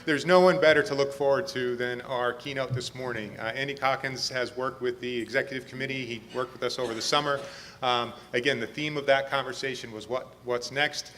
there's no one better to look forward to than our keynote this morning. Andy Calkins has worked with the executive committee. He worked with us over the summer. Again, the theme of that conversation was what's next.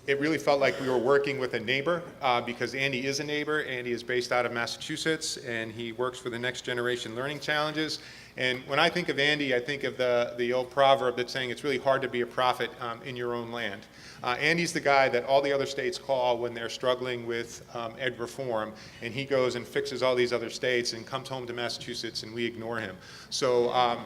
It really felt like we were working with a neighbor because Andy is a neighbor. Andy is based out of Massachusetts, and he works for the Next Generation Learning Challenges. And when I think of Andy, I think of the old proverb that's saying it's really hard to be a prophet in your own land. Andy's the guy that all the other states call when they're struggling with ed reform, and he goes and fixes all these other states and comes home to Massachusetts, and we ignore him. So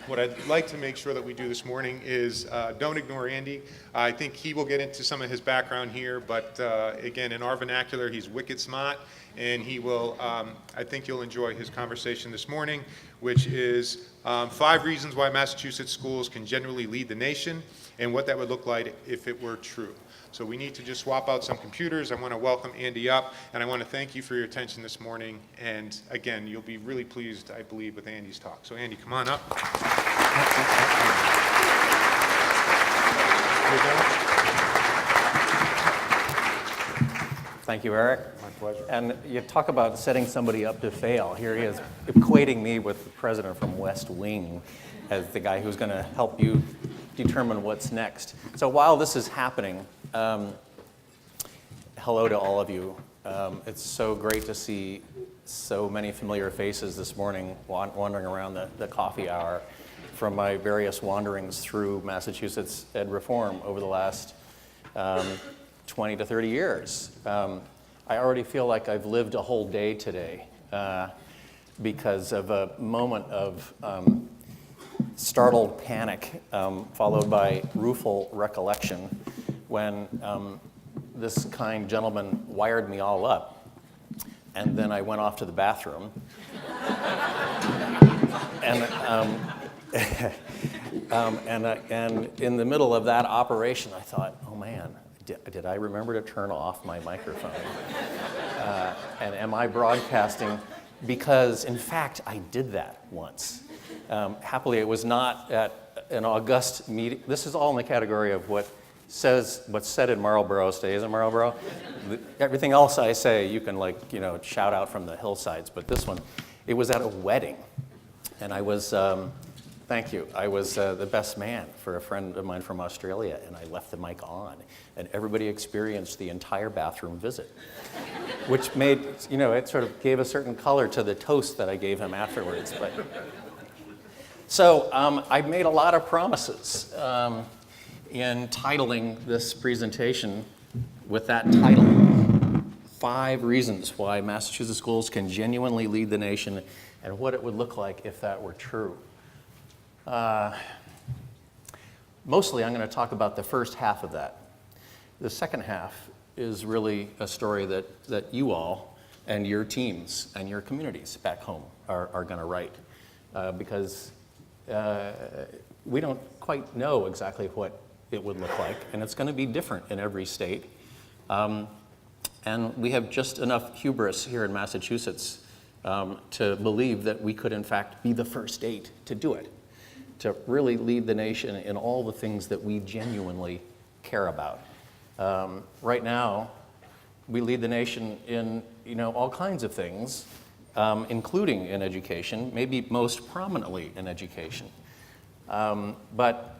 what I'd like to make sure that we do this morning is don't ignore Andy. I think he will get into some of his background here, but again, in our vernacular, he's wicked smart, and he will, I think you'll enjoy his conversation this morning, which is 5 reasons why Massachusetts schools can generally lead the nation, and what that would look like if it were true. So we need to just swap out some computers. I want to welcome Andy up, and I want to thank you for your attention this morning. And again, you'll be really pleased, I believe, with Andy's talk. So Andy, come on up. Thank you, Eric. My pleasure. And you talk about setting somebody up to fail. Here he is equating me with the president from West Wing as the guy who's going to help you determine what's next. So while this is happening, hello to all of you. It's so great to see so many familiar faces this morning wandering around the coffee hour from my various wanderings through Massachusetts ed reform over the last 20 to 30 years. I already feel like I've lived a whole day today because of a moment of startled panic followed by rueful recollection when this kind gentleman wired me all up, and then I went off to the bathroom. And in the middle of that operation, I thought, oh man, did I remember to turn off my microphone? And am I broadcasting? Because in fact, I did that once. Happily, it was not at an august meeting. This is all in the category of what's said in Marlborough stays in Marlborough. Everything else I say, you can shout out from the hillsides. But this one, it was at a wedding, and I was, thank you, I was the best man for a friend of mine from Australia, and I left the mic on, and everybody experienced the entire bathroom visit, which made, it sort of gave a certain color to the toast that I gave him afterwards. But so I've made a lot of promises in titling this presentation with that title, 5 reasons why Massachusetts schools can genuinely lead the nation and what it would look like if that were true. Mostly I'm going to talk about the first half of that. The second half is really a story that you all and your teams and your communities back home are going to write because we don't quite know exactly what it would look like, and it's going to be different in every state. And we have just enough hubris here in Massachusetts to believe that we could, in fact, be the first state to do it, to really lead the nation in all the things that we genuinely care about. Right now, we lead the nation in all kinds of things, including in education, maybe most prominently in education. But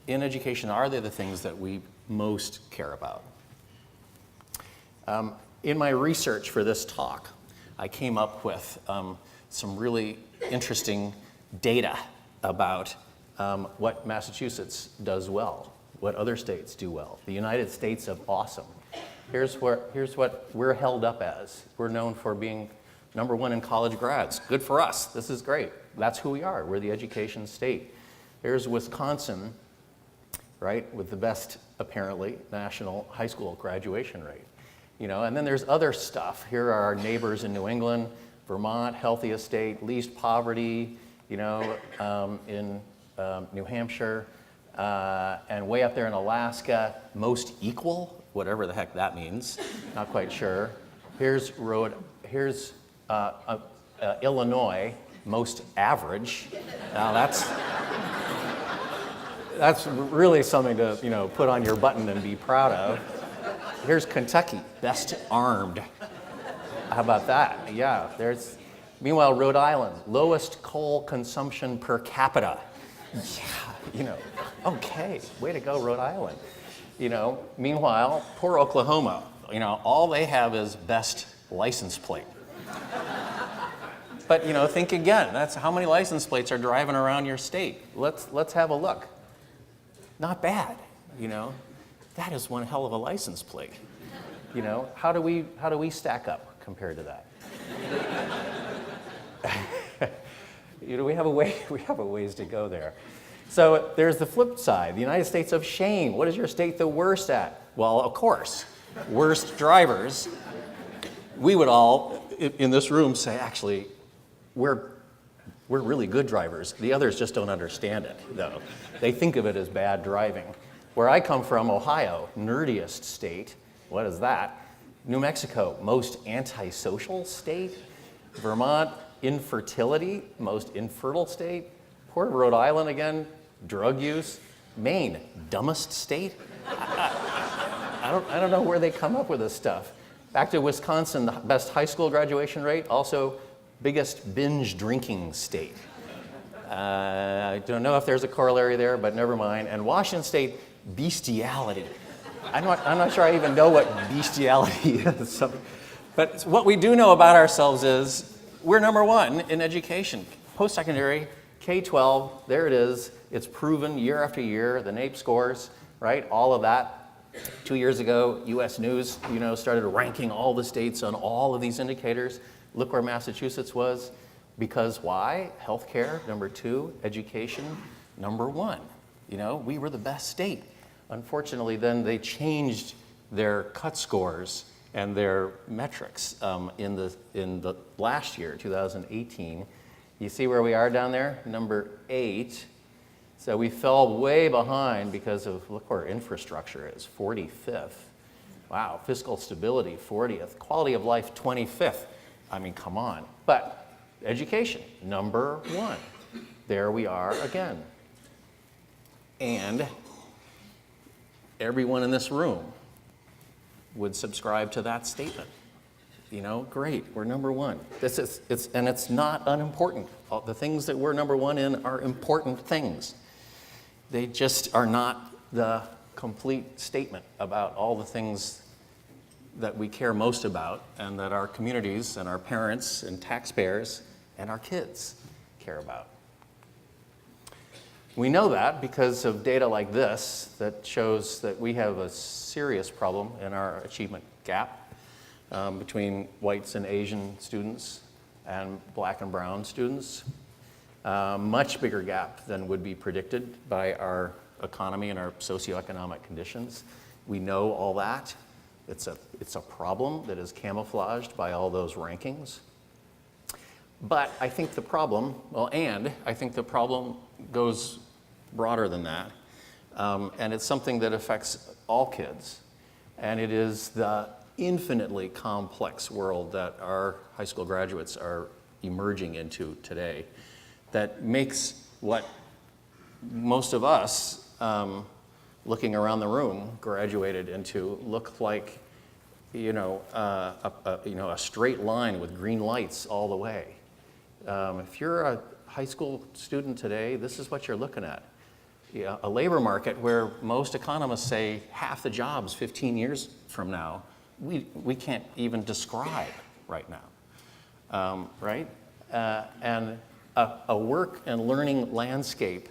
in education, are they the things that we most care about? In my research for this talk, I came up with some really interesting data about what Massachusetts does well, what other states do well, the United States of awesome. Here's what we're held up as. We're known for being #1 in college grads. Good for us. This is great. That's who we are. We're the education state. Here's Wisconsin, right, with the best, apparently, national high school graduation rate. And then there's other stuff. Here are our neighbors in New England, Vermont, healthiest state, least poverty, in New Hampshire, and way up there in Alaska, most equal, whatever the heck that means, not quite sure. Here's Illinois, most average. Now that's really something to put on your button and be proud of. Here's Kentucky, best armed. How about that? Yeah, meanwhile, Rhode Island, lowest coal consumption per capita. Yeah, okay, way to go, Rhode Island. Meanwhile, poor Oklahoma, all they have is best license plate. But, think again, that's how many license plates are driving around your state. Let's have a look. Not bad, That is one hell of a license plate. How do we stack up compared to that? We have a ways to go there. So there's the flip side, the United States of shame. What is your state the worst at? Well, of course, worst drivers. We would all in this room say, actually, we're really good drivers. The others just don't understand it, though. They think of it as bad driving. Where I come from, Ohio, nerdiest state. What is that? New Mexico, most antisocial state. Vermont, infertility, most infertile state. Poor Rhode Island again, drug use. Maine, dumbest state. I don't know where they come up with this stuff. Back to Wisconsin, the best high school graduation rate, also biggest binge drinking state. I don't know if there's a corollary there, but never mind. And Washington State, bestiality. I'm not sure I even know what bestiality is. But what we do know about ourselves is we're number one in education. Post-secondary, K-12, there it is. It's proven year after year, the NAEP scores, right? All of that. 2 years ago, U.S. News, started ranking all the states on all of these indicators. Look where Massachusetts was. Because why? Healthcare, number 2. Education, number 1. We were the best state. Unfortunately, then they changed their cut scores and their metrics in the last year, 2018. You see where we are down there? Number 8. So we fell way behind because of, look where infrastructure is, 45th. Wow, fiscal stability, 40th. Quality of life, 25th. I mean, come on. But education, number 1. There we are again. And everyone in this room would subscribe to that statement. Great, we're number 1. And it's not unimportant. The things that we're number 1 in are important things. They just are not the complete statement about all the things that we care most about and that our communities and our parents and taxpayers and our kids care about. We know that because of data like this that shows that we have a serious problem in our achievement gap between whites and Asian students and black and brown students. Much bigger gap than would be predicted by our economy and our socioeconomic conditions. We know all that. It's a problem that is camouflaged by all those rankings. But I think the problem, I think the problem goes broader than that. And it's something that affects all kids. And it is the infinitely complex world that our high school graduates are emerging into today that makes what most of us, looking around the room, graduated into look like, a straight line with green lights all the way. If you're a high school student today, this is what you're looking at. A labor market where most economists say half the jobs 15 years from now, we can't even describe right now, right? And a work and learning landscape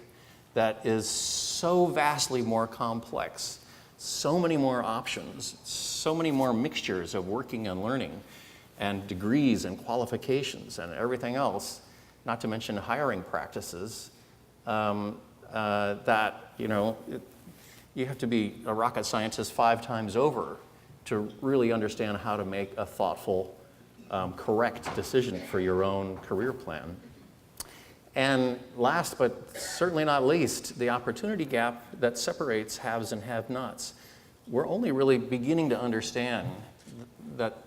that is so vastly more complex, so many more options, so many more mixtures of working and learning, and degrees and qualifications and everything else, not to mention hiring practices, that, you have to be a rocket scientist 5 times over to really understand how to make a thoughtful, correct decision for your own career plan. And last but certainly not least, the opportunity gap that separates haves and have-nots. We're only really beginning to understand that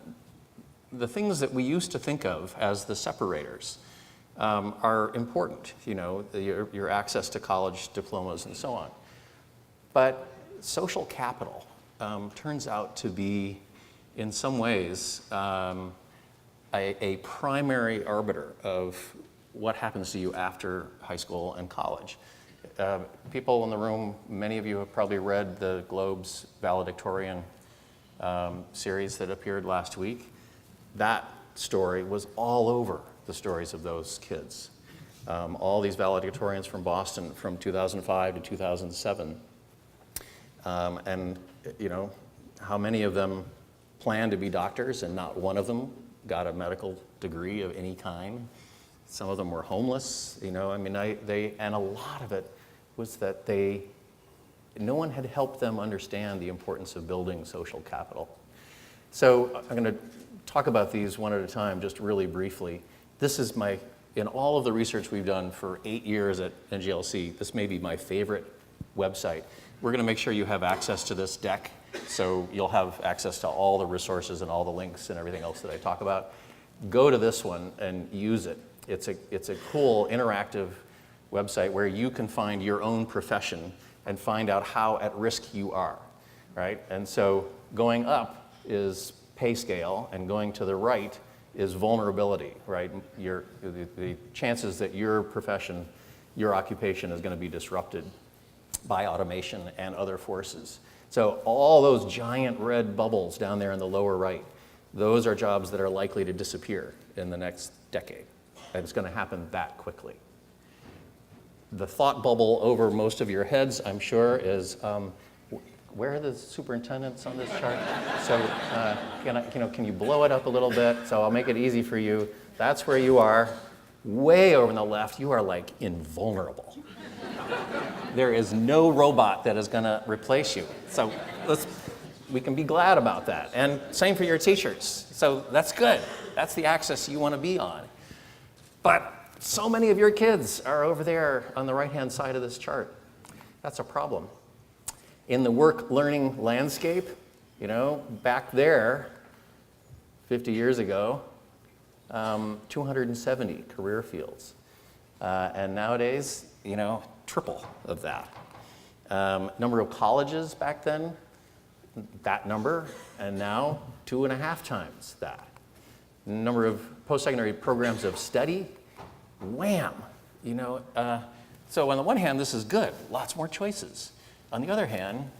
the things that we used to think of as the separators are important, your access to college diplomas and so on. But social capital, turns out to be, in some ways, a primary arbiter of what happens to you after high school and college. People in the room, many of you have probably read the Globe's valedictorian series that appeared last week. That story was all over the stories of those kids. All these valedictorians from Boston from 2005 to 2007. And you know, how many of them planned to be doctors and not one of them got a medical degree of any kind? Some of them were homeless, you know, I mean, and a lot of it was that no one had helped them understand the importance of building social capital. So I'm going to talk about these one at a time, just really briefly. This is in all of the research we've done for 8 years at NGLC, this may be my favorite website. We're going to make sure you have access to this deck, so you'll have access to all the resources and all the links and everything else that I talk about. Go to this one and use it. It's a cool, interactive website where you can find your own profession and find out how at risk you are, right? And so going up is pay scale, and going to the right is vulnerability, right? The chances that your profession, your occupation is going to be disrupted by automation and other forces. So all those giant red bubbles down there in the lower right, those are jobs that are likely to disappear in the next decade. And it's going to happen that quickly. The thought bubble over most of your heads, I'm sure, is where are the superintendents on this chart? So can you blow it up a little bit? So I'll make it easy for you. That's where you are. Way over on the left, you are like invulnerable. There is no robot that is going to replace you. So we can be glad about that. And same for your teachers. So that's good. That's the axis you want to be on. But so many of your kids are over there on the right-hand side of this chart. That's a problem. In the work-learning landscape, you know, back there, 50 years ago, 270 career fields. And nowadays, you know, triple of that. Number of colleges back then, that number, and now 2.5 times that. Number of post-secondary programs of study, wham! You know, so on the one hand, this is good, lots more choices. On the other hand,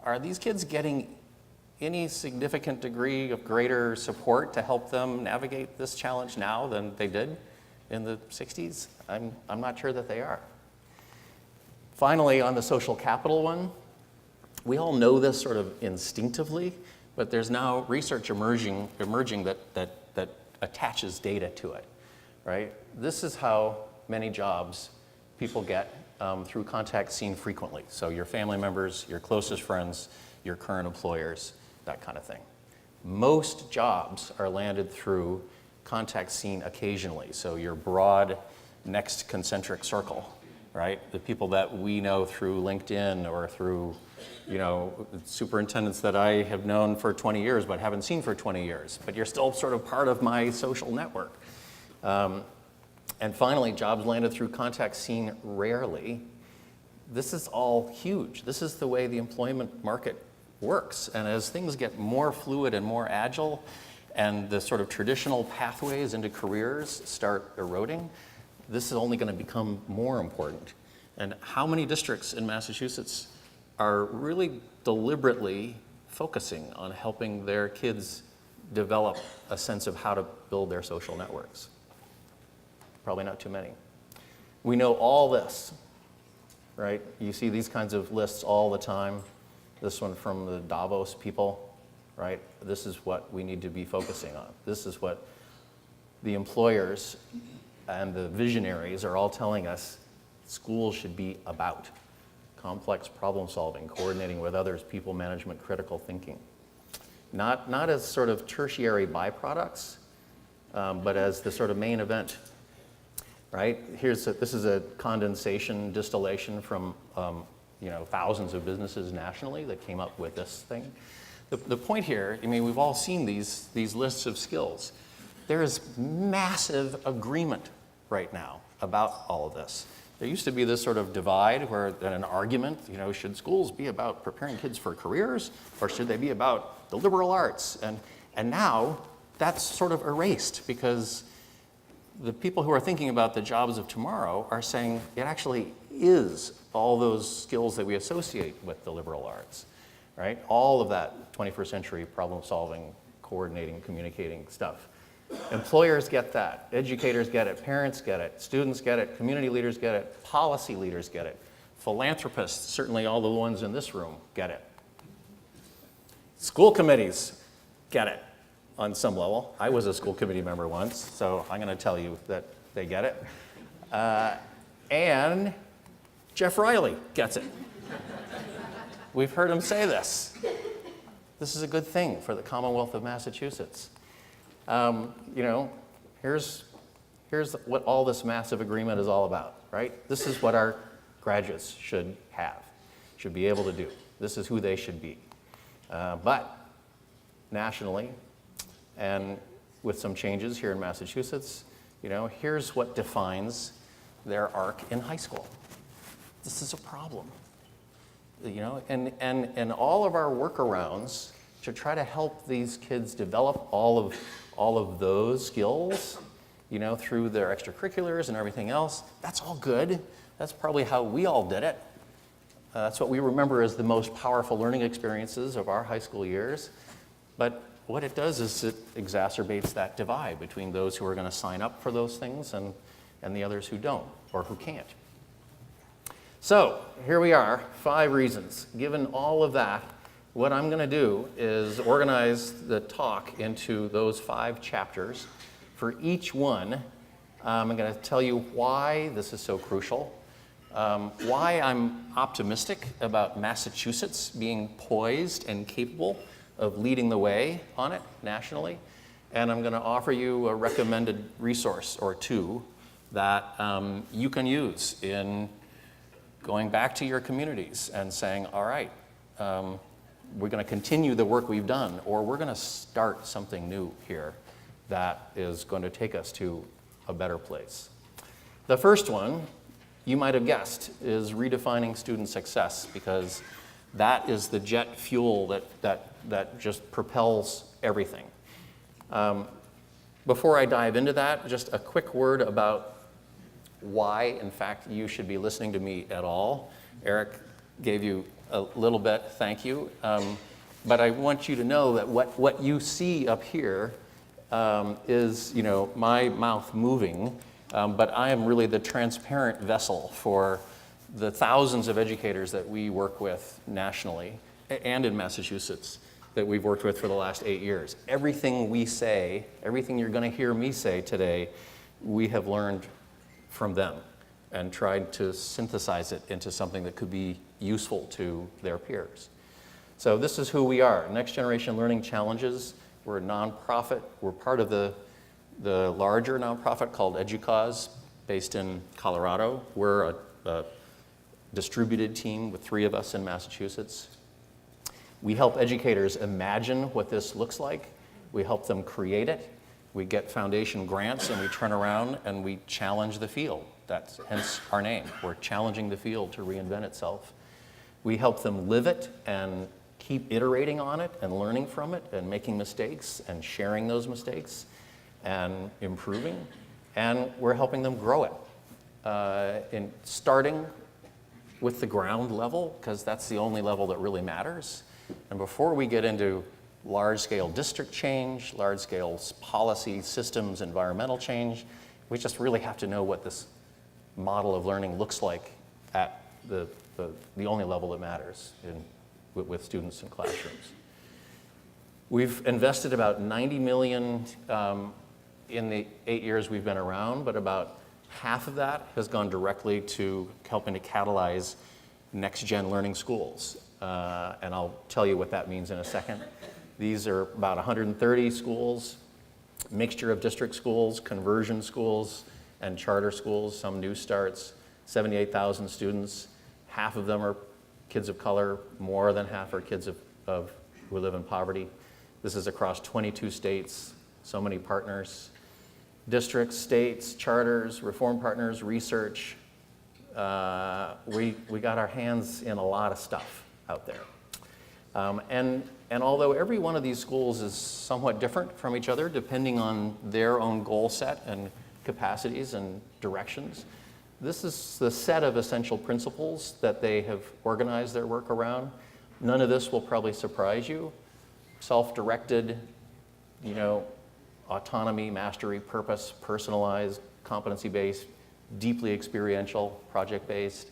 are these kids getting any significant degree of greater support to help them navigate this challenge now than they did in the 60s? I'm not sure that they are. Finally, on the social capital one, we all know this sort of instinctively, but there's now research emerging that attaches data to it, right? This is how many jobs people get through contact seen frequently. So your family members, your closest friends, your current employers, that kind of thing. Most jobs are landed through contact seen occasionally. So your broad next concentric circle, right? The people that we know through LinkedIn or through, you know, superintendents that I have known for 20 years but haven't seen for 20 years, but you're still sort of part of my social network. And finally, jobs landed through contact seen rarely. This is all huge. This is the way the employment market works. And as things get more fluid and more agile, and the sort of traditional pathways into careers start eroding, this is only going to become more important. And how many districts in Massachusetts are really deliberately focusing on helping their kids develop a sense of how to build their social networks? Probably not too many. We know all this, right? You see these kinds of lists all the time. This one from the Davos people, right? This is what we need to be focusing on. This is what the employers and the visionaries are all telling us schools should be about. Complex problem solving, coordinating with others, people management, critical thinking. Not as sort of tertiary byproducts, but as the sort of main event. Right? This is a condensation distillation from thousands of businesses nationally that came up with this thing. The point here, I mean, we've all seen these lists of skills. There is massive agreement right now about all of this. There used to be this sort of divide where, in an argument, should schools be about preparing kids for careers, or should they be about the liberal arts? And now that's sort of erased, because the people who are thinking about the jobs of tomorrow are saying it actually is all those skills that we associate with the liberal arts, right? All of that 21st century problem solving, coordinating, communicating stuff. Employers get that, educators get it, parents get it, students get it, community leaders get it, policy leaders get it, philanthropists, certainly all the ones in this room, get it. School committees get it on some level. I was a school committee member once, so I'm going to tell you that they get it. And Jeff Riley gets it. We've heard him say this. This is a good thing for the Commonwealth of Massachusetts. Here's what all this massive agreement is all about, right? This is what our graduates should have, should be able to do. This is who they should be. But nationally, and with some changes here in Massachusetts, here's what defines their arc in high school. This is a problem. And all of our workarounds to try to help these kids develop all of those skills, through their extracurriculars and everything else, that's all good. That's probably how we all did it. That's what we remember as the most powerful learning experiences of our high school years. But what it does is it exacerbates that divide between those who are going to sign up for those things and the others who don't or who can't. So here we are, 5 reasons. Given all of that, what I'm going to do is organize the talk into those 5 chapters. For each one, I'm going to tell you why this is so crucial, why I'm optimistic about Massachusetts being poised and capable of leading the way on it nationally, and I'm going to offer you a recommended resource or 2 that you can use in going back to your communities and saying, all right, we're going to continue the work we've done, or we're going to start something new here that is going to take us to a better place. The first one, you might have guessed, is redefining student success, because that is the jet fuel that just propels everything. Before I dive into that, just a quick word about why, in fact, you should be listening to me at all. Eric gave you a little bit, thank you. But I want you to know that what you see up here is, my mouth moving, but I am really the transparent vessel for the thousands of educators that we work with nationally and in Massachusetts that we've worked with for the last 8 years. Everything we say, everything you're going to hear me say today, we have learned from them and tried to synthesize it into something that could be useful to their peers. So this is who we are. Next Generation Learning Challenges. We're a nonprofit. We're part of the larger nonprofit called EDUCAUSE, based in Colorado. We're a distributed team with 3 of us in Massachusetts. We help educators imagine what this looks like. We help them create it. We get foundation grants, and we turn around and we challenge the field. That's hence our name. We're challenging the field to reinvent itself. We help them live it and keep iterating on it and learning from it and making mistakes and sharing those mistakes and improving. And we're helping them grow it, in starting with the ground level, because that's the only level that really matters. And before we get into large-scale district change, large-scale policy, systems, environmental change, we just really have to know what this model of learning looks like at the only level that matters with students in classrooms. We've invested about $90 million in the 8 years we've been around, but about half of that has gone directly to helping to catalyze next-gen learning schools. And I'll tell you what that means in a second. These are about 130 schools, mixture of district schools, conversion schools, and charter schools, some new starts, 78,000 students. Half of them are kids of color, more than half are kids who live in poverty. This is across 22 states, so many partners. Districts, states, charters, reform partners, research, we got our hands in a lot of stuff out there. And although every one of these schools is somewhat different from each other, depending on their own goal set and capacities and directions, this is the set of essential principles that they have organized their work around. None of this will probably surprise you. Self-directed, autonomy, mastery, purpose, personalized, competency-based, deeply experiential, project-based,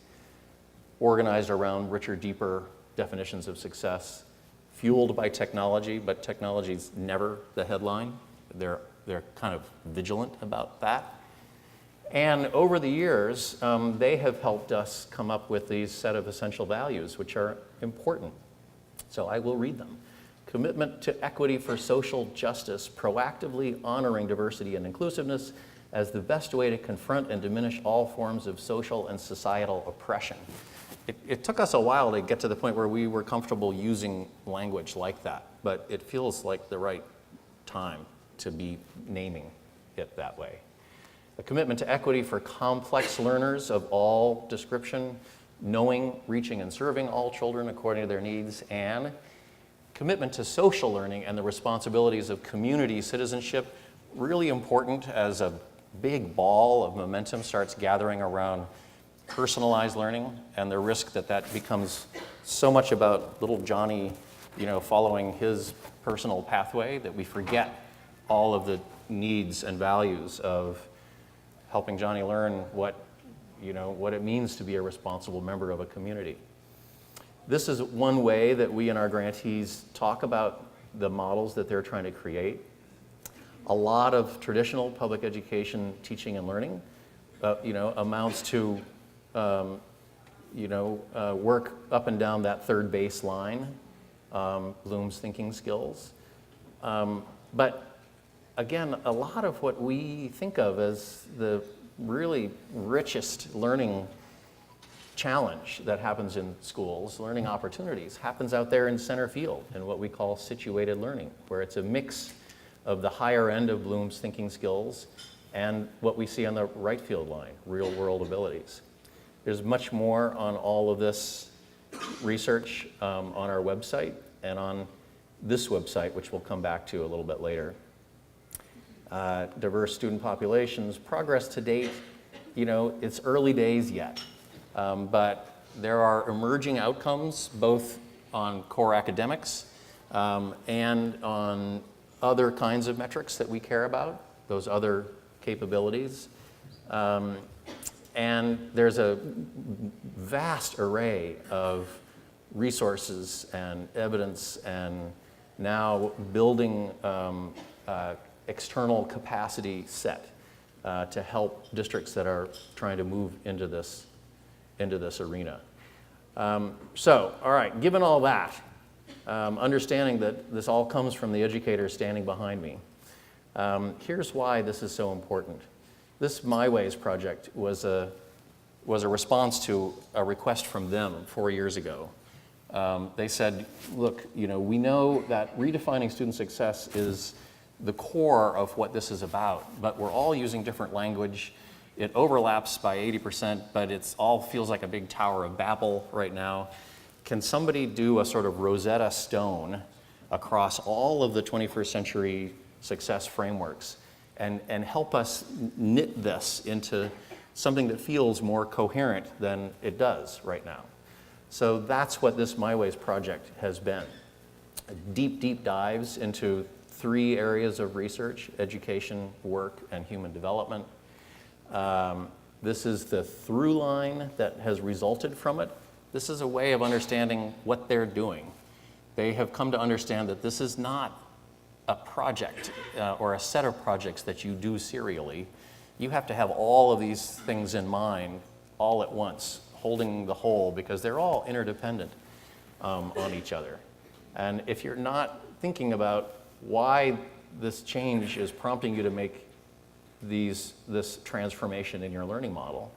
organized around richer, deeper definitions of success, fueled by technology, but technology's never the headline. They're kind of vigilant about that. And over the years, they have helped us come up with these set of essential values, which are important. So I will read them. Commitment to equity for social justice, proactively honoring diversity and inclusiveness as the best way to confront and diminish all forms of social and societal oppression. It took us a while to get to the point where we were comfortable using language like that, but it feels like the right time to be naming it that way. A commitment to equity for complex learners of all description, knowing, reaching, and serving all children according to their needs, and commitment to social learning and the responsibilities of community citizenship, really important as a big ball of momentum starts gathering around personalized learning and the risk that that becomes so much about little Johnny, following his personal pathway that we forget all of the needs and values of helping Johnny learn what it means to be a responsible member of a community. This is one way that we and our grantees talk about the models that they're trying to create. A lot of traditional public education teaching and learning, amounts to, work up and down that third baseline, Bloom's thinking skills. But again, a lot of what we think of as the really richest learning challenge that happens in schools, learning opportunities, happens out there in center field in what we call situated learning, where it's a mix of the higher end of Bloom's thinking skills and what we see on the right field line, real world abilities. There's much more on all of this research on our website and on this website, which we'll come back to a little bit later. Diverse student populations, progress to date, it's early days yet, but there are emerging outcomes both on core academics and on other kinds of metrics that we care about, those other capabilities. And there's a vast array of resources and evidence and now building external capacity set to help districts that are trying to move into this arena. So, all right, given all that, understanding that this all comes from the educators standing behind me, here's why this is so important. This My Ways project was a response to a request from them 4 years ago. They said, look, we know that redefining student success is the core of what this is about, but we're all using different language. It overlaps by 80%, but it all feels like a big Tower of Babel right now. Can somebody do a sort of Rosetta Stone across all of the 21st century success frameworks and help us knit this into something that feels more coherent than it does right now? So that's what this My Ways project has been. Deep, deep dives into 3 areas of research: education, work, and human development. This is the through line that has resulted from it. This is a way of understanding what they're doing. They have come to understand that this is not a project or a set of projects that you do serially. You have to have all of these things in mind all at once, holding the whole, because they're all interdependent on each other. And if you're not thinking about why this change is prompting you to make this transformation in your learning model,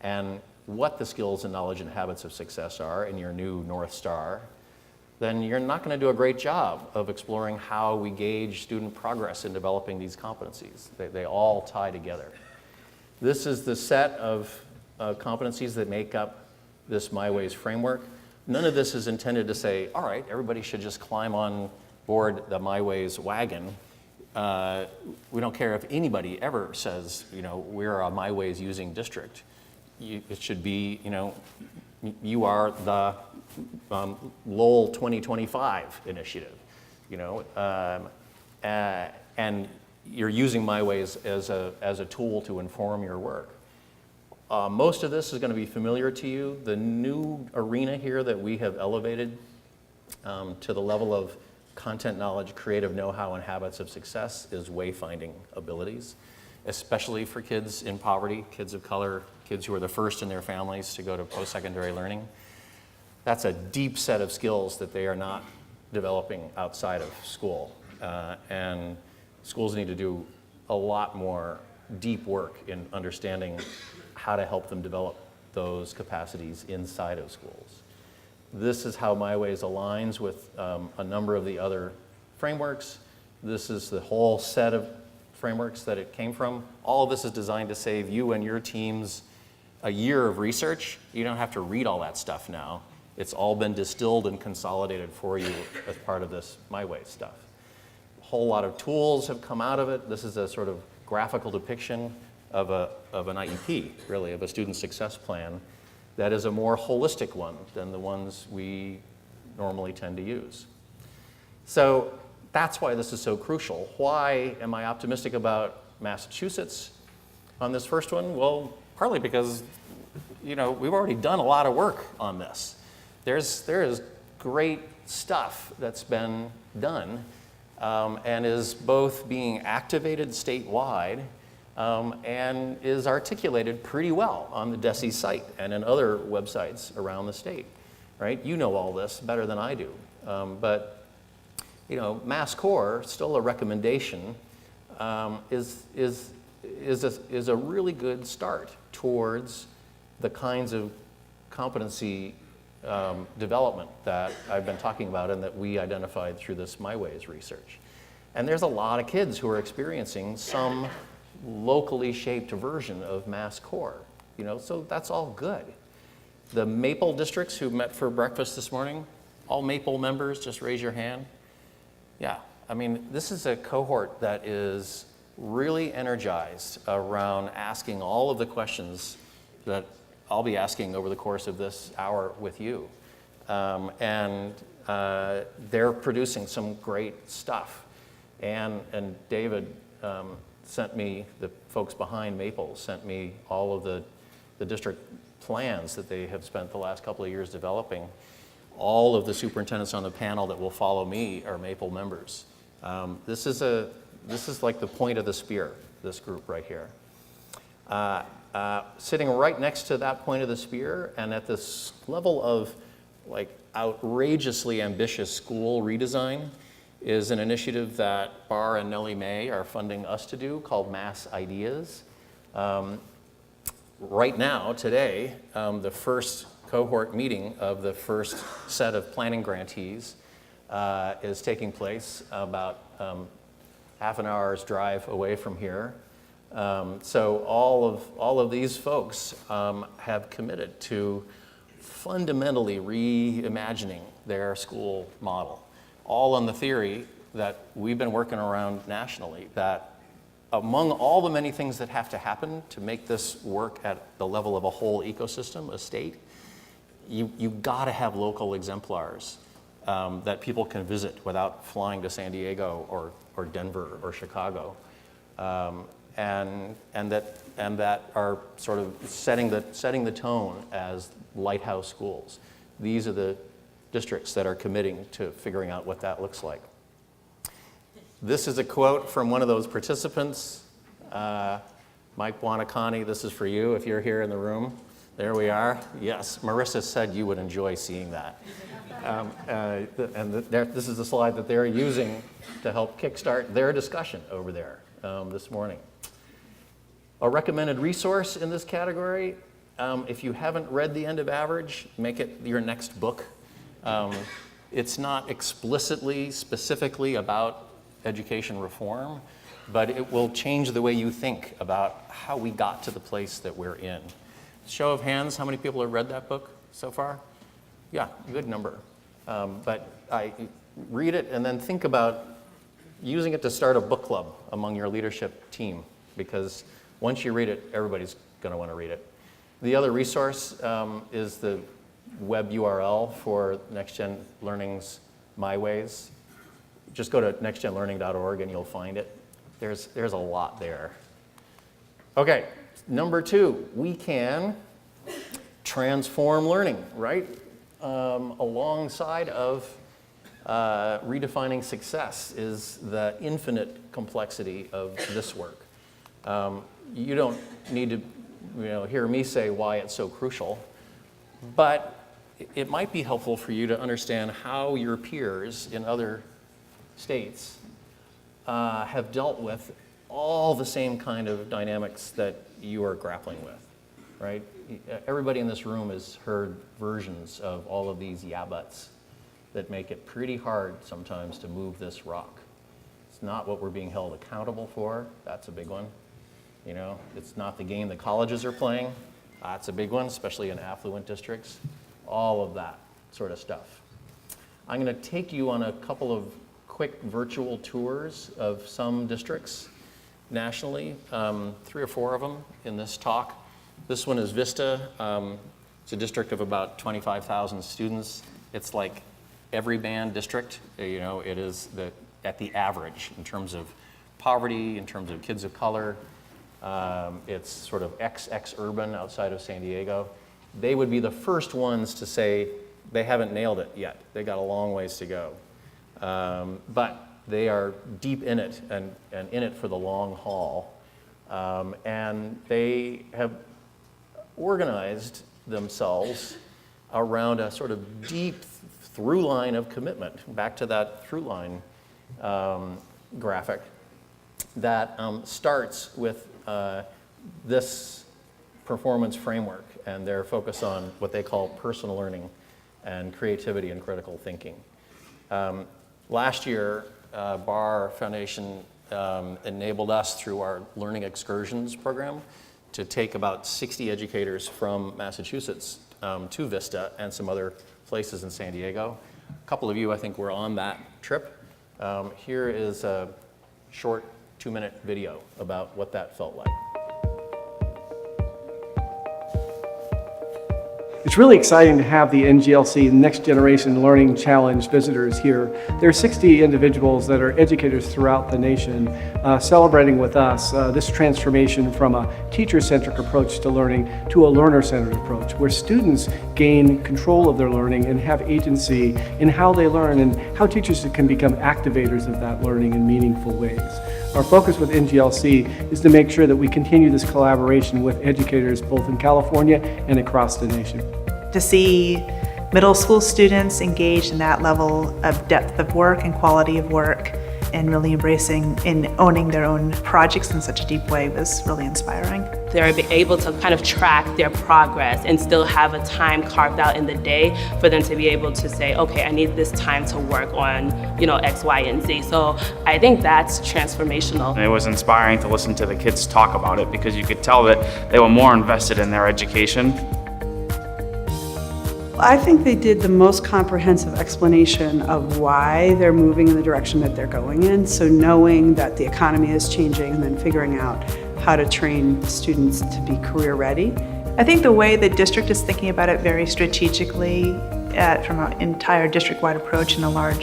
and what the skills and knowledge and habits of success are in your new North Star, then you're not going to do a great job of exploring how we gauge student progress in developing these competencies. They all tie together. This is the set of competencies that make up this My Ways framework. None of this is intended to say, all right, everybody should just climb on board the My Ways wagon. We don't care if anybody ever says, we're a My Ways using district. It should be, you are the Lowell 2025 initiative, and you're using My Ways as a tool to inform your work. Most of this is going to be familiar to you. The new arena here that we have elevated to the level of content knowledge, creative know-how, and habits of success is wayfinding abilities, especially for kids in poverty, kids of color, kids who are the first in their families to go to post-secondary learning. That's a deep set of skills that they are not developing outside of school. And schools need to do a lot more deep work in understanding how to help them develop those capacities inside of schools. This is how My Ways aligns with a number of the other frameworks. This is the whole set of frameworks that it came from. All of this is designed to save you and your teams a year of research. You don't have to read all that stuff now. It's all been distilled and consolidated for you as part of this My Ways stuff. A whole lot of tools have come out of it. This is a sort of graphical depiction of an IEP, really, of a student success plan that is a more holistic one than the ones we normally tend to use. So that's why this is so crucial. Why am I optimistic about Massachusetts on this first one? Well, partly because we've already done a lot of work on this. There is great stuff that's been done and is both being activated statewide and is articulated pretty well on the DESE site and in other websites around the state, right? You know all this better than I do. But Mass Core, still a recommendation, is a really good start towards the kinds of competency development that I've been talking about and that we identified through this My Ways research. And there's a lot of kids who are experiencing some locally shaped version of Mass Core, so that's all good. The Maple districts who met for breakfast this morning, all Maple members, just raise your hand. Yeah, this is a cohort that is really energized around asking all of the questions that I'll be asking over the course of this hour with you. And they're producing some great stuff. And David sent me, the folks behind Maple sent me all of the district plans that they have spent the last couple of years developing. All of the superintendents on the panel that will follow me are Maple members. This is like the point of the spear, this group right here. Sitting right next to that point of the spear and at this level of outrageously ambitious school redesign is an initiative that Barr and Nellie Mae are funding us to do called Mass Ideas. Right now, today, the first cohort meeting of the first set of planning grantees is taking place about half an hour's drive away from here. So all of these folks have committed to fundamentally reimagining their school model, all on the theory that we've been working around nationally, that among all the many things that have to happen to make this work at the level of a whole ecosystem, a state, you've got to have local exemplars that people can visit without flying to San Diego or Denver or Chicago. And that are sort of setting the tone as lighthouse schools. These are the districts that are committing to figuring out what that looks like. This is a quote from one of those participants, Mike Buonacani. This is for you if you're here in the room. There we are. Yes, Marissa said you would enjoy seeing that. This is the slide that they're using to help kickstart their discussion over there this morning. A recommended resource in this category, if you haven't read The End of Average, make it your next book. It's not specifically about education reform, but it will change the way you think about how we got to the place that we're in. show of hands, how many people have read that book so far? Yeah, a good number. But read it and then think about using it to start a book club among your leadership team, because once you read it, everybody's going to want to read it. The other resource is the web URL for Next Gen Learning's My Ways. Just go to nextgenlearning.org and you'll find it. There's a lot there. Okay, number 2, we can transform learning, right? Alongside of redefining success is the infinite complexity of this work. You don't need to hear me say why it's so crucial, but it might be helpful for you to understand how your peers in other states have dealt with all the same kind of dynamics that you are grappling with, right? Everybody in this room has heard versions of all of these yeah buts that make it pretty hard sometimes to move this rock. It's not what we're being held accountable for. That's a big one. It's not the game the colleges are playing. That's a big one, especially in affluent districts. All of that sort of stuff. I'm going to take you on a couple of quick virtual tours of some districts nationally, 3 or 4 of them in this talk. This one is Vista. It's a district of about 25,000 students. It's like every band district. It is at the average in terms of poverty, in terms of kids of color. It's sort of ex-urban outside of San Diego. They would be the first ones to say they haven't nailed it yet. They got a long ways to go. But they are deep in it and in it for the long haul. And they have organized themselves around a sort of deep through line of commitment, back to that through line graphic, that starts with this performance framework and their focus on what they call personal learning and creativity and critical thinking. Last year, Barr Foundation enabled us through our Learning Excursions program to take about 60 educators from Massachusetts to Vista and some other places in San Diego. A couple of you, I think, were on that trip. Here is a short 2-minute video about what that felt like. It's really exciting to have the NGLC Next Generation Learning Challenge visitors here. There are 60 individuals that are educators throughout the nation celebrating with us this transformation from a teacher-centric approach to learning to a learner-centered approach, where students gain control of their learning and have agency in how they learn and how teachers can become activators of that learning in meaningful ways. Our focus with NGLC is to make sure that we continue this collaboration with educators both in California and across the nation. To see middle school students engaged in that level of depth of work and quality of work and really embracing and owning their own projects in such a deep way was really inspiring. They're able to kind of track their progress and still have a time carved out in the day for them to be able to say, okay, I need this time to work on, X, Y, and Z. So I think that's transformational. It was inspiring to listen to the kids talk about it because you could tell that they were more invested in their education. I think they did the most comprehensive explanation of why they're moving in the direction that they're going in. So knowing that the economy is changing and then figuring out how to train students to be career ready. I think the way the district is thinking about it very strategically from an entire district-wide approach in a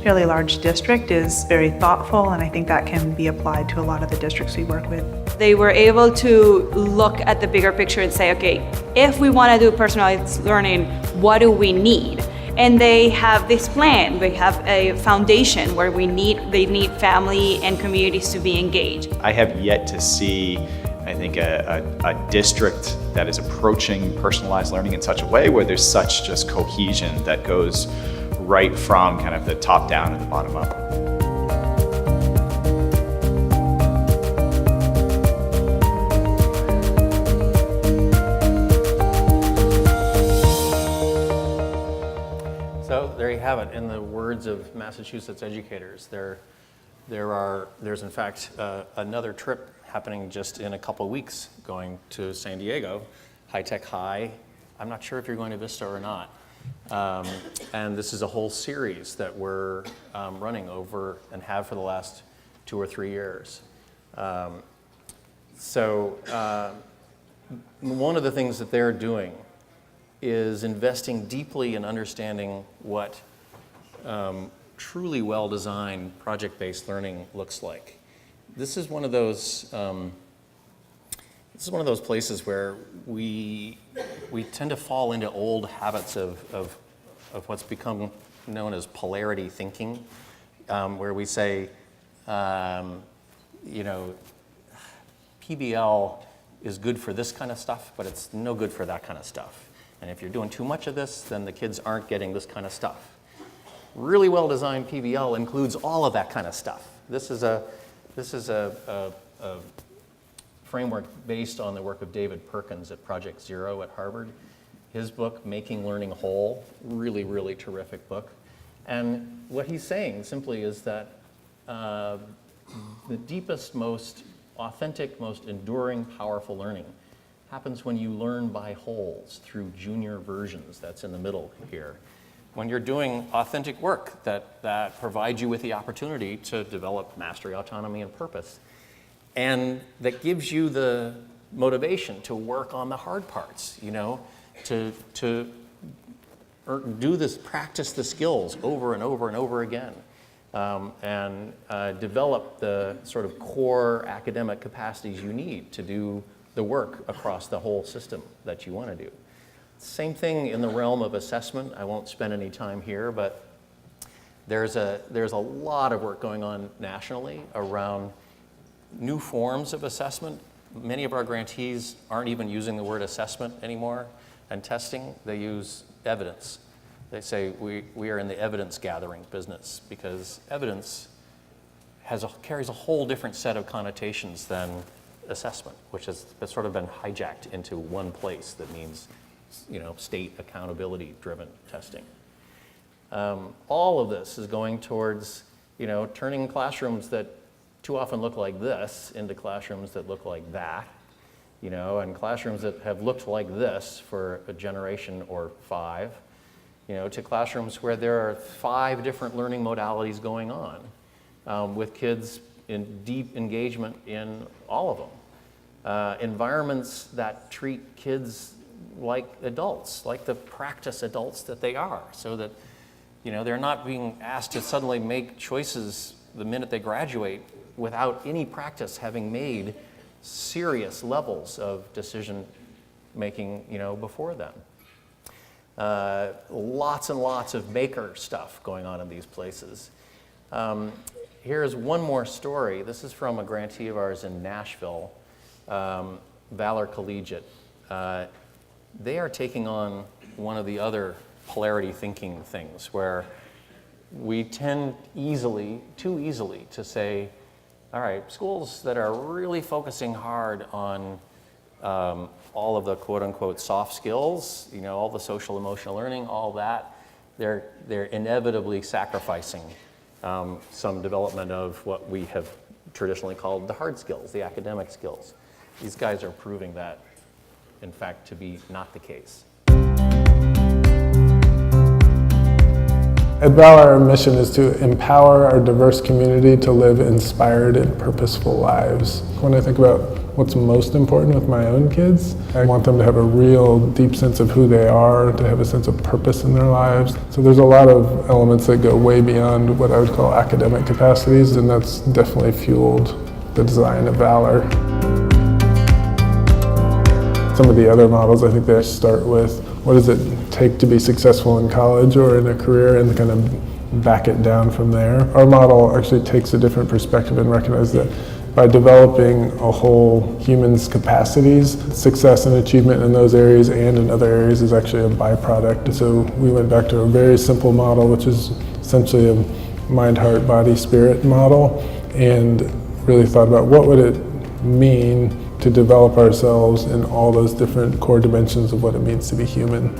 fairly large district is very thoughtful, and I think that can be applied to a lot of the districts we work with. They were able to look at the bigger picture and say, okay, if we want to do personalized learning, what do we need? And they have this plan. They have a foundation where they need family and communities to be engaged. I have yet to see, I think, a district that is approaching personalized learning in such a way where there's such just cohesion that goes right from kind of the top down and the bottom up. So there you have it. In the words of Massachusetts educators, there's in fact another trip happening just in a couple of weeks going to San Diego. high-tech high. I'm not sure if you're going to Vista or not. And this is a whole series that we're running over and have for the last 2 or 3 years. One of the things that they're doing is investing deeply in understanding what truly well-designed project-based learning looks like. This is one of those places where we tend to fall into old habits of what's become known as polarity thinking, where we say, PBL is good for this kind of stuff, but it's no good for that kind of stuff. And if you're doing too much of this, then the kids aren't getting this kind of stuff. Really well-designed PBL includes all of that kind of stuff. This is a framework based on the work of David Perkins at Project Zero at Harvard. His book, Making Learning Whole, really, really terrific book. And what he's saying simply is that the deepest, most authentic, most enduring, powerful learning happens when you learn by wholes through junior versions. That's in the middle here. When you're doing authentic work that provides you with the opportunity to develop mastery, autonomy, and purpose, and that gives you the motivation to work on the hard parts, to do this, practice the skills over and over and over again, and develop the sort of core academic capacities you need to do the work across the whole system that you want to do. Same thing in the realm of assessment. I won't spend any time here, but there's a lot of work going on nationally around new forms of assessment. Many of our grantees aren't even using the word assessment anymore and testing. They use evidence. They say we are in the evidence gathering business because evidence carries a whole different set of connotations than assessment, which has sort of been hijacked into one place that means state accountability-driven testing. All of this is going towards, turning classrooms that too often look like this into classrooms that look like that, and classrooms that have looked like this for a generation or 5, to classrooms where there are 5 different learning modalities going on, with kids in deep engagement in all of them. Environments that treat kids like adults, like the practice adults that they are, so that they're not being asked to suddenly make choices the minute they graduate without any practice having made serious levels of decision making before then. Lots and lots of maker stuff going on in these places. Here's one more story. This is from a grantee of ours in Nashville, Valor Collegiate. They are taking on one of the other polarity thinking things where we tend too easily to say, all right, schools that are really focusing hard on all of the quote-unquote soft skills, all the social emotional learning, all that, they're inevitably sacrificing some development of what we have traditionally called the hard skills, the academic skills. These guys are proving that, in fact, to be not the case. At Valor, our mission is to empower our diverse community to live inspired and purposeful lives. When I think about what's most important with my own kids, I want them to have a real deep sense of who they are, to have a sense of purpose in their lives. So there's a lot of elements that go way beyond what I would call academic capacities, and that's definitely fueled the design of Valor. Some of the other models, I think they start with what does it take to be successful in college or in a career, and kind of back it down from there. Our model actually takes a different perspective and recognizes that by developing a whole human's capacities, success and achievement in those areas and in other areas is actually a byproduct. So we went back to a very simple model, which is essentially a mind, heart, body, spirit model, and really thought about what would it mean to develop ourselves in all those different core dimensions of what it means to be human.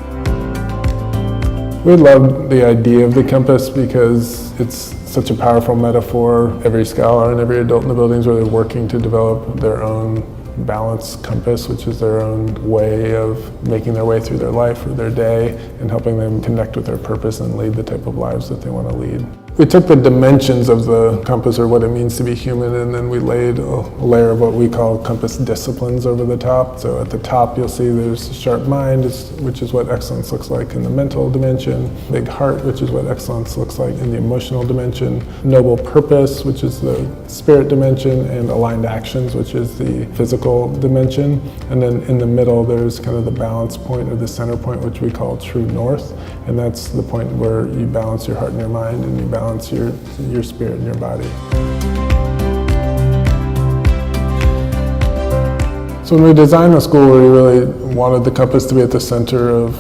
We love the idea of the compass because it's such a powerful metaphor. Every scholar and every adult in the building is really working to develop their own balance compass, which is their own way of making their way through their life or their day and helping them connect with their purpose and lead the type of lives that they want to lead. We took the dimensions of the compass, or what it means to be human, and then we laid a layer of what we call compass disciplines over the top. So at the top you'll see there's sharp mind, which is what excellence looks like in the mental dimension, big heart, which is what excellence looks like in the emotional dimension, noble purpose, which is the spirit dimension, and aligned actions, which is the physical dimension. And then in the middle there's kind of the balance point, or the center point, which we call true north, and that's the point where you balance your heart and your mind, and you balance your spirit and your body. So when we designed the school, we really wanted the compass to be at the center of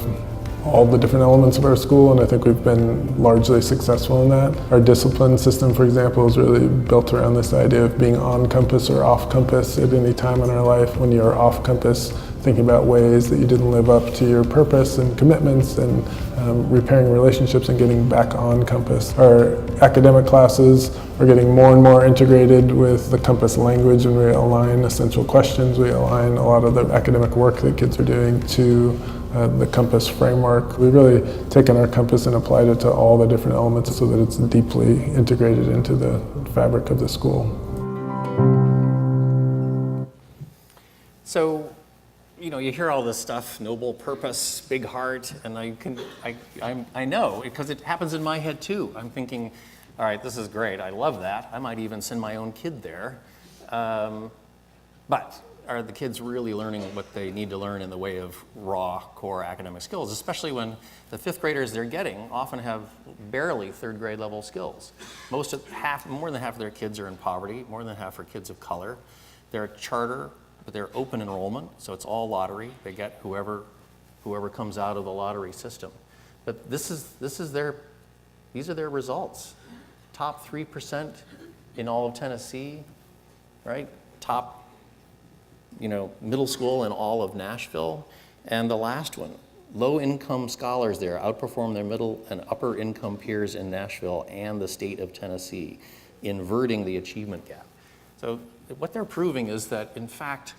all the different elements of our school, and I think we've been largely successful in that. Our discipline system, for example, is really built around this idea of being on compass or off compass at any time in our life. When you're off compass, thinking about ways that you didn't live up to your purpose and commitments, and repairing relationships and getting back on compass. Our academic classes are getting more and more integrated with the compass language, and we align essential questions. We align a lot of the academic work that kids are doing to the compass framework. We've really taken our compass and applied it to all the different elements so that it's deeply integrated into the fabric of the school. So, you know, you hear all this stuff, noble purpose, big heart, and I know, because it happens in my head too. I'm thinking, all right, this is great, I love that. I might even send my own kid there. But are the kids really learning what they need to learn in the way of raw core academic skills, especially when the fifth graders they're getting often have barely third grade level skills. More than half of their kids are in poverty, more than half are kids of color. They're charter, but they're open enrollment, so it's all lottery. They get whoever comes out of the lottery system. But these are their results. Top 3% in all of Tennessee, right? Top, middle school in all of Nashville. And the last one, low-income scholars there outperform their middle and upper income peers in Nashville and the state of Tennessee, inverting the achievement gap. So what they're proving is that, in fact,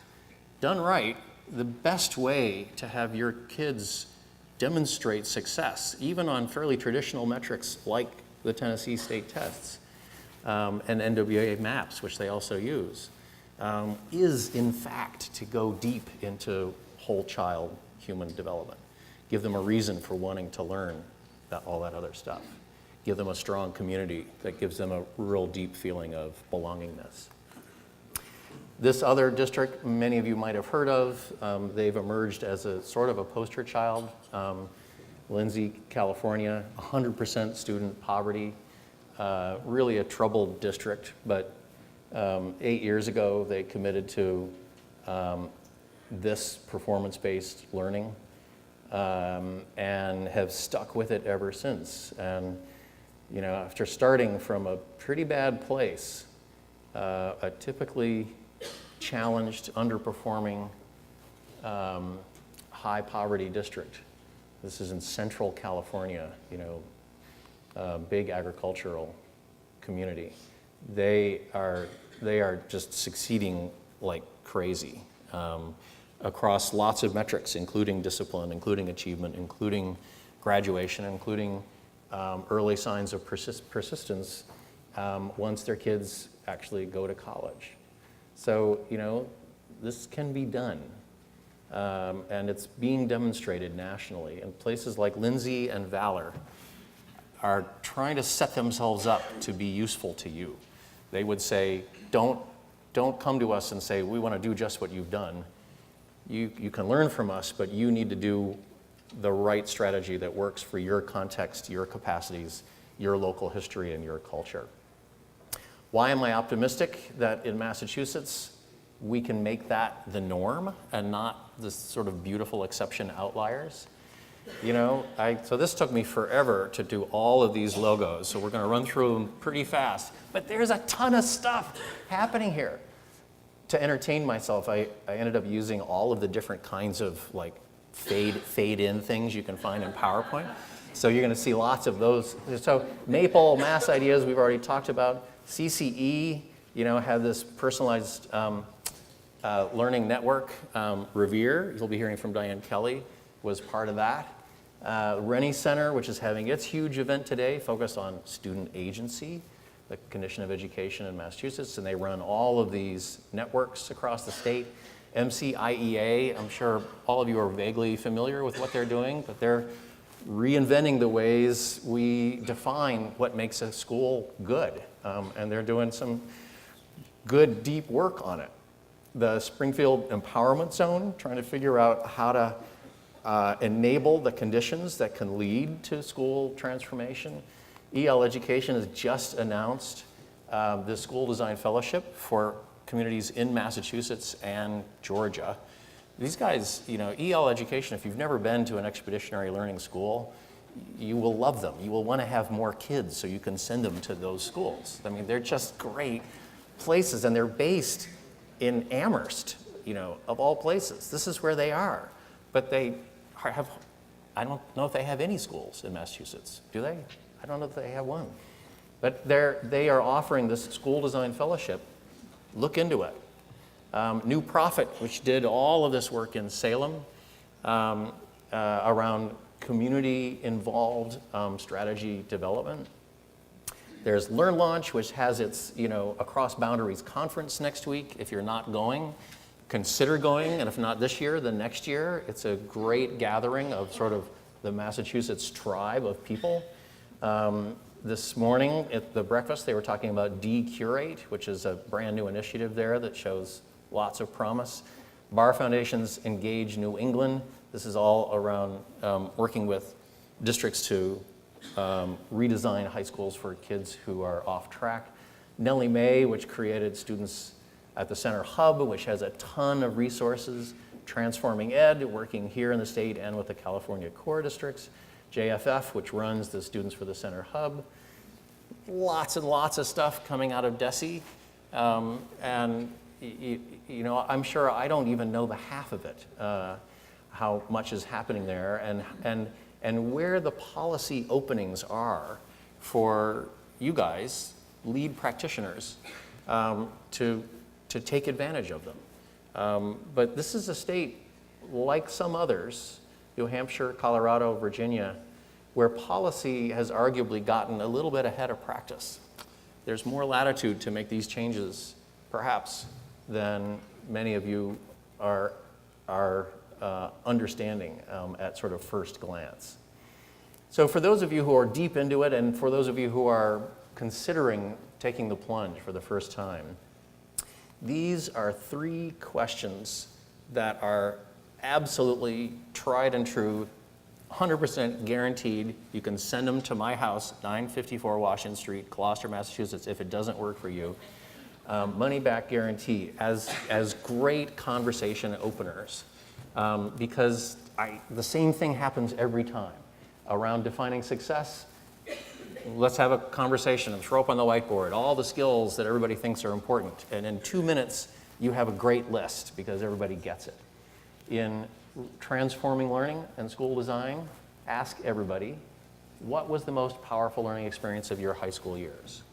done right, the best way to have your kids demonstrate success, even on fairly traditional metrics like the Tennessee state tests and NWA maps, which they also use, is in fact to go deep into whole child human development. Give them a reason for wanting to learn all that other stuff. Give them a strong community that gives them a real deep feeling of belongingness. This other district, many of you might have heard of, they've emerged as a sort of a poster child. Lindsay, California, 100% student poverty, really a troubled district, but 8 years ago they committed to this performance-based learning and have stuck with it ever since. And after starting from a pretty bad place, a typically challenged, underperforming, high poverty district. This is in Central California, big agricultural community. They are just succeeding like crazy across lots of metrics, including discipline, including achievement, including graduation, including early signs of persistence once their kids actually go to college. So, this can be done. And it's being demonstrated nationally. And places like Lindsay and Valor are trying to set themselves up to be useful to you. They would say, don't come to us and say, we want to do just what you've done. You can learn from us, but you need to do the right strategy that works for your context, your capacities, your local history, and your culture. Why am I optimistic that in Massachusetts we can make that the norm and not the sort of beautiful exception outliers? So this took me forever to do all of these logos, so we're going to run through them pretty fast. But there's a ton of stuff happening here. To entertain myself, I ended up using all of the different kinds of fade in things you can find in PowerPoint. So you're going to see lots of those. So Maple, Mass Ideas, we've already talked about. CCE, had this personalized Learning Network, Revere, you'll be hearing from Diane Kelly, was part of that. Rennie Center, which is having its huge event today, focused on student agency, the condition of education in Massachusetts, and they run all of these networks across the state. MCIEA, I'm sure all of you are vaguely familiar with what they're doing, but they're reinventing the ways we define what makes a school good, and they're doing some good, deep work on it. The Springfield Empowerment Zone, trying to figure out how to enable the conditions that can lead to school transformation. EL Education has just announced the School Design Fellowship for communities in Massachusetts and Georgia. These guys, you know, EL Education, if you've never been to an expeditionary learning school, you will love them. You will want to have more kids so you can send them to those schools. I mean, they're just great places, and they're based in Amherst, you know, of all places. This is where they are. But they have, I don't know if they have any schools in Massachusetts. Do they? I don't know if they have one. But they are offering this School Design Fellowship. Look into it. New Prophet, which did all of this work in Salem around community-involved strategy development. There's Learn Launch, which has its, you know, Across Boundaries conference next week. If you're not going, consider going, and if not this year, then next year. It's a great gathering of sort of the Massachusetts tribe of people. This morning at the breakfast, they were talking about D-Curate, which is a brand new initiative there that shows lots of promise. Bar Foundation's Engage New England. This is all around working with districts to redesign high schools for kids who are off track. Nellie Mae, which created Students at the Center Hub, which has a ton of resources. Transforming Ed, working here in the state and with the California core districts. JFF, which runs the Students for the Center Hub. Lots and lots of stuff coming out of DESE. And you know, I'm sure I don't even know the half of it, how much is happening there, and where the policy openings are for you guys, lead practitioners, to take advantage of them. But this is a state, like some others, New Hampshire, Colorado, Virginia, where policy has arguably gotten a little bit ahead of practice. There's more latitude to make these changes, perhaps, than many of you are understanding at sort of first glance. So for those of you who are deep into it, and for those of you who are considering taking the plunge for the first time, these are 3 questions that are absolutely tried and true, 100% guaranteed. You can send them to my house, 954 Washington Street, Gloucester, Massachusetts, if it doesn't work for you. Money back guarantee as great conversation openers, because the same thing happens every time. Around defining success, let's have a conversation and throw up on the whiteboard all the skills that everybody thinks are important. And in 2 minutes, you have a great list because everybody gets it. In transforming learning and school design, ask everybody, what was the most powerful learning experience of your high school years,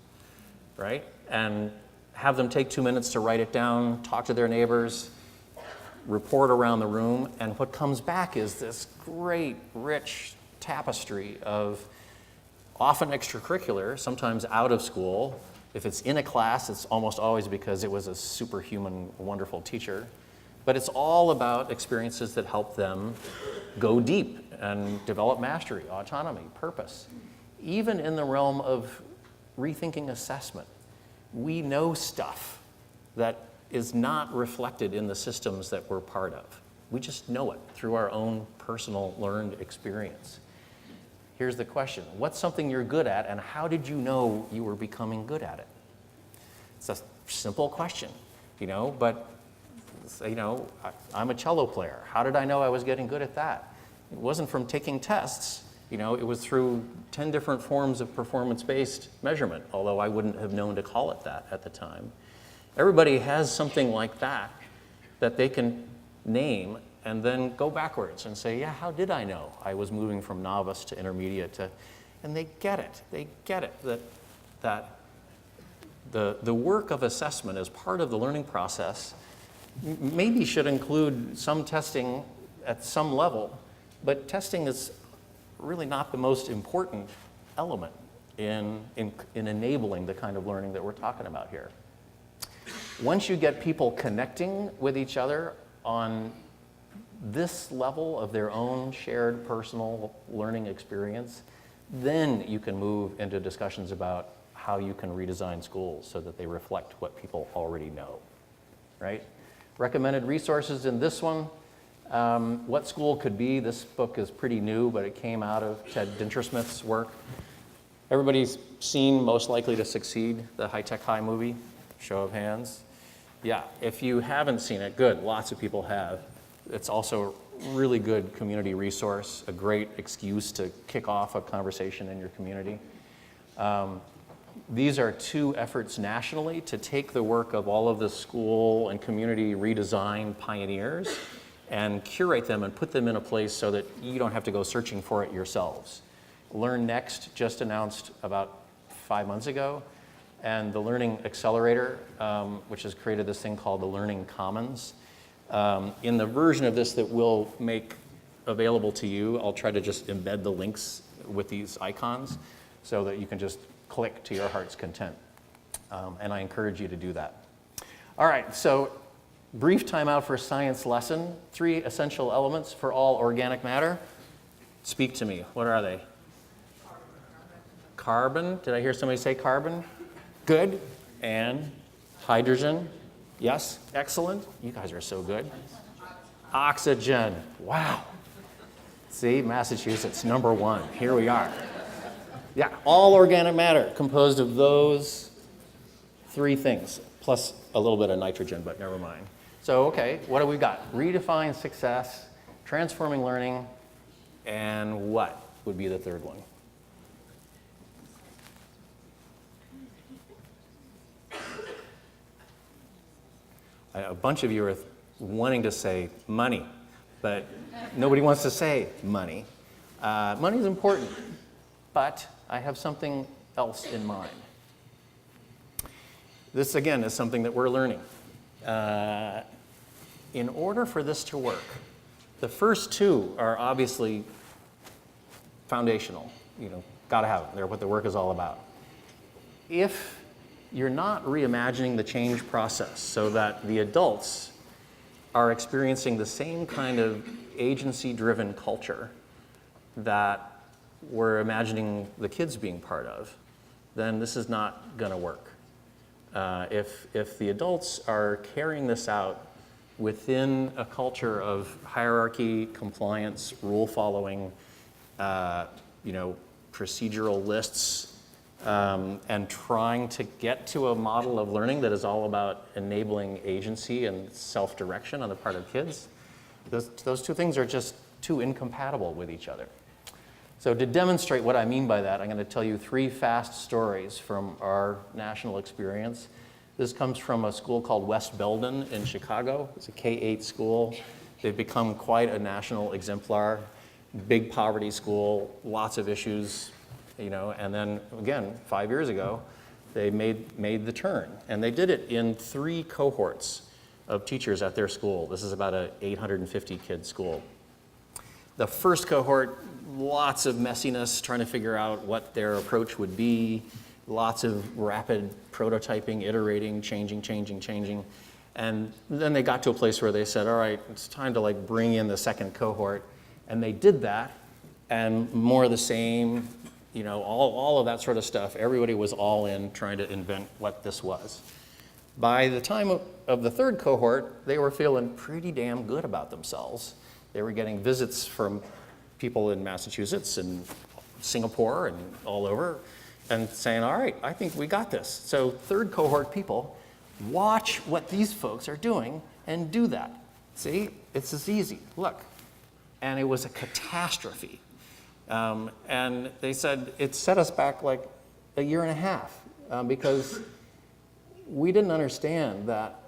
right? And have them take 2 minutes to write it down, talk to their neighbors, report around the room, and what comes back is this great, rich tapestry of often extracurricular, sometimes out of school. If it's in a class, it's almost always because it was a superhuman, wonderful teacher. But it's all about experiences that help them go deep and develop mastery, autonomy, purpose. Even in the realm of rethinking assessment, we know stuff that is not reflected in the systems that we're part of. We just know it through our own personal learned experience. Here's the question: what's something you're good at, and how did you know you were becoming good at it? It's a simple question, you know, but you know, I'm a cello player. How did I know I was getting good at that? It wasn't from taking tests, you know, it was through 10 different forms of performance-based measurement, although I wouldn't have known to call it that at the time. Everybody has something like that that they can name and then go backwards and say, yeah, how did I know I was moving from novice to intermediate to, and they get it. They get it, that the work of assessment as part of the learning process maybe should include some testing at some level, but testing is really not the most important element in enabling the kind of learning that we're talking about here. Once you get people connecting with each other on this level of their own shared personal learning experience, then you can move into discussions about how you can redesign schools so that they reflect what people already know, right? Recommended resources in this one. What School Could Be. This book is pretty new, but it came out of Ted Dintersmith's work. Everybody's seen Most Likely to Succeed, the High Tech High movie? Show of hands. Yeah, if you haven't seen it, good, lots of people have. It's also a really good community resource, a great excuse to kick off a conversation in your community. These are two efforts nationally to take the work of all of the school and community redesign pioneers and curate them and put them in a place so that you don't have to go searching for it yourselves. Learn Next just announced about 5 months ago, and the Learning Accelerator, which has created this thing called the Learning Commons. In the version of this that we'll make available to you, I'll try to just embed the links with these icons so that you can just click to your heart's content. And I encourage you to do that. All right, so brief timeout for science lesson. 3 essential elements for all organic matter. Speak to me. What are they? Carbon. Did I hear somebody say carbon? Good. And hydrogen. Yes, excellent. You guys are so good. Oxygen. Wow. See, Massachusetts, #1. Here we are. Yeah, all organic matter composed of those 3 things, plus a little bit of nitrogen, but never mind. So, okay, what have we got? Redefine success, transforming learning, and what would be the third one? A bunch of you are wanting to say money, but nobody wants to say money. Money is important, but I have something else in mind. This, again, is something that we're learning. In order for this to work, the first 2 are obviously foundational. You know, gotta have them. They're what the work is all about. If you're not reimagining the change process so that the adults are experiencing the same kind of agency-driven culture that we're imagining the kids being part of, then this is not going to work. If the adults are carrying this out within a culture of hierarchy, compliance, rule following, procedural lists, and trying to get to a model of learning that is all about enabling agency and self-direction on the part of kids, those 2 things are just too incompatible with each other. So to demonstrate what I mean by that, I'm going to tell you 3 fast stories from our national experience. This comes from a school called West Belden in Chicago. It's a K-8 school. They've become quite a national exemplar, big poverty school, lots of issues, and then again, 5 years ago, they made the turn. And they did it in 3 cohorts of teachers at their school. This is about an 850 kid school. The first cohort, lots of messiness, trying to figure out what their approach would be, lots of rapid prototyping, iterating, changing. And then they got to a place where they said, all right, it's time to bring in the second cohort. And they did that, and more of the same, all of that sort of stuff. Everybody was all in trying to invent what this was. By the time of the third cohort, they were feeling pretty damn good about themselves. They were getting visits from people in Massachusetts and Singapore and all over, and saying, all right, I think we got this. So 3rd cohort people, watch what these folks are doing and do that. See, it's as easy, look. And it was a catastrophe. And they said it set us back like a year and a half because we didn't understand that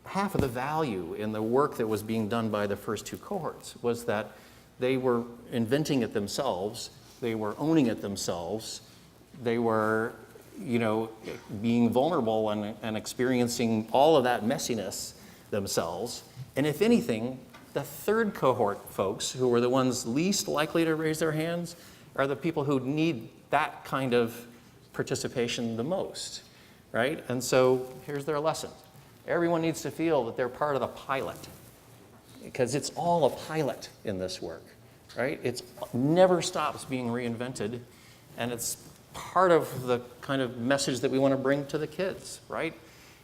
half of the value in the work that was being done by the first 2 cohorts was that they were inventing it themselves, they were owning it themselves, they were being vulnerable and experiencing all of that messiness themselves. And if anything, the third cohort folks, who are the ones least likely to raise their hands, are the people who need that kind of participation the most, right? And so here's their lesson. Everyone needs to feel that they're part of the pilot, because it's all a pilot in this work, right? It never stops being reinvented, and it's part of the kind of message that we want to bring to the kids, right?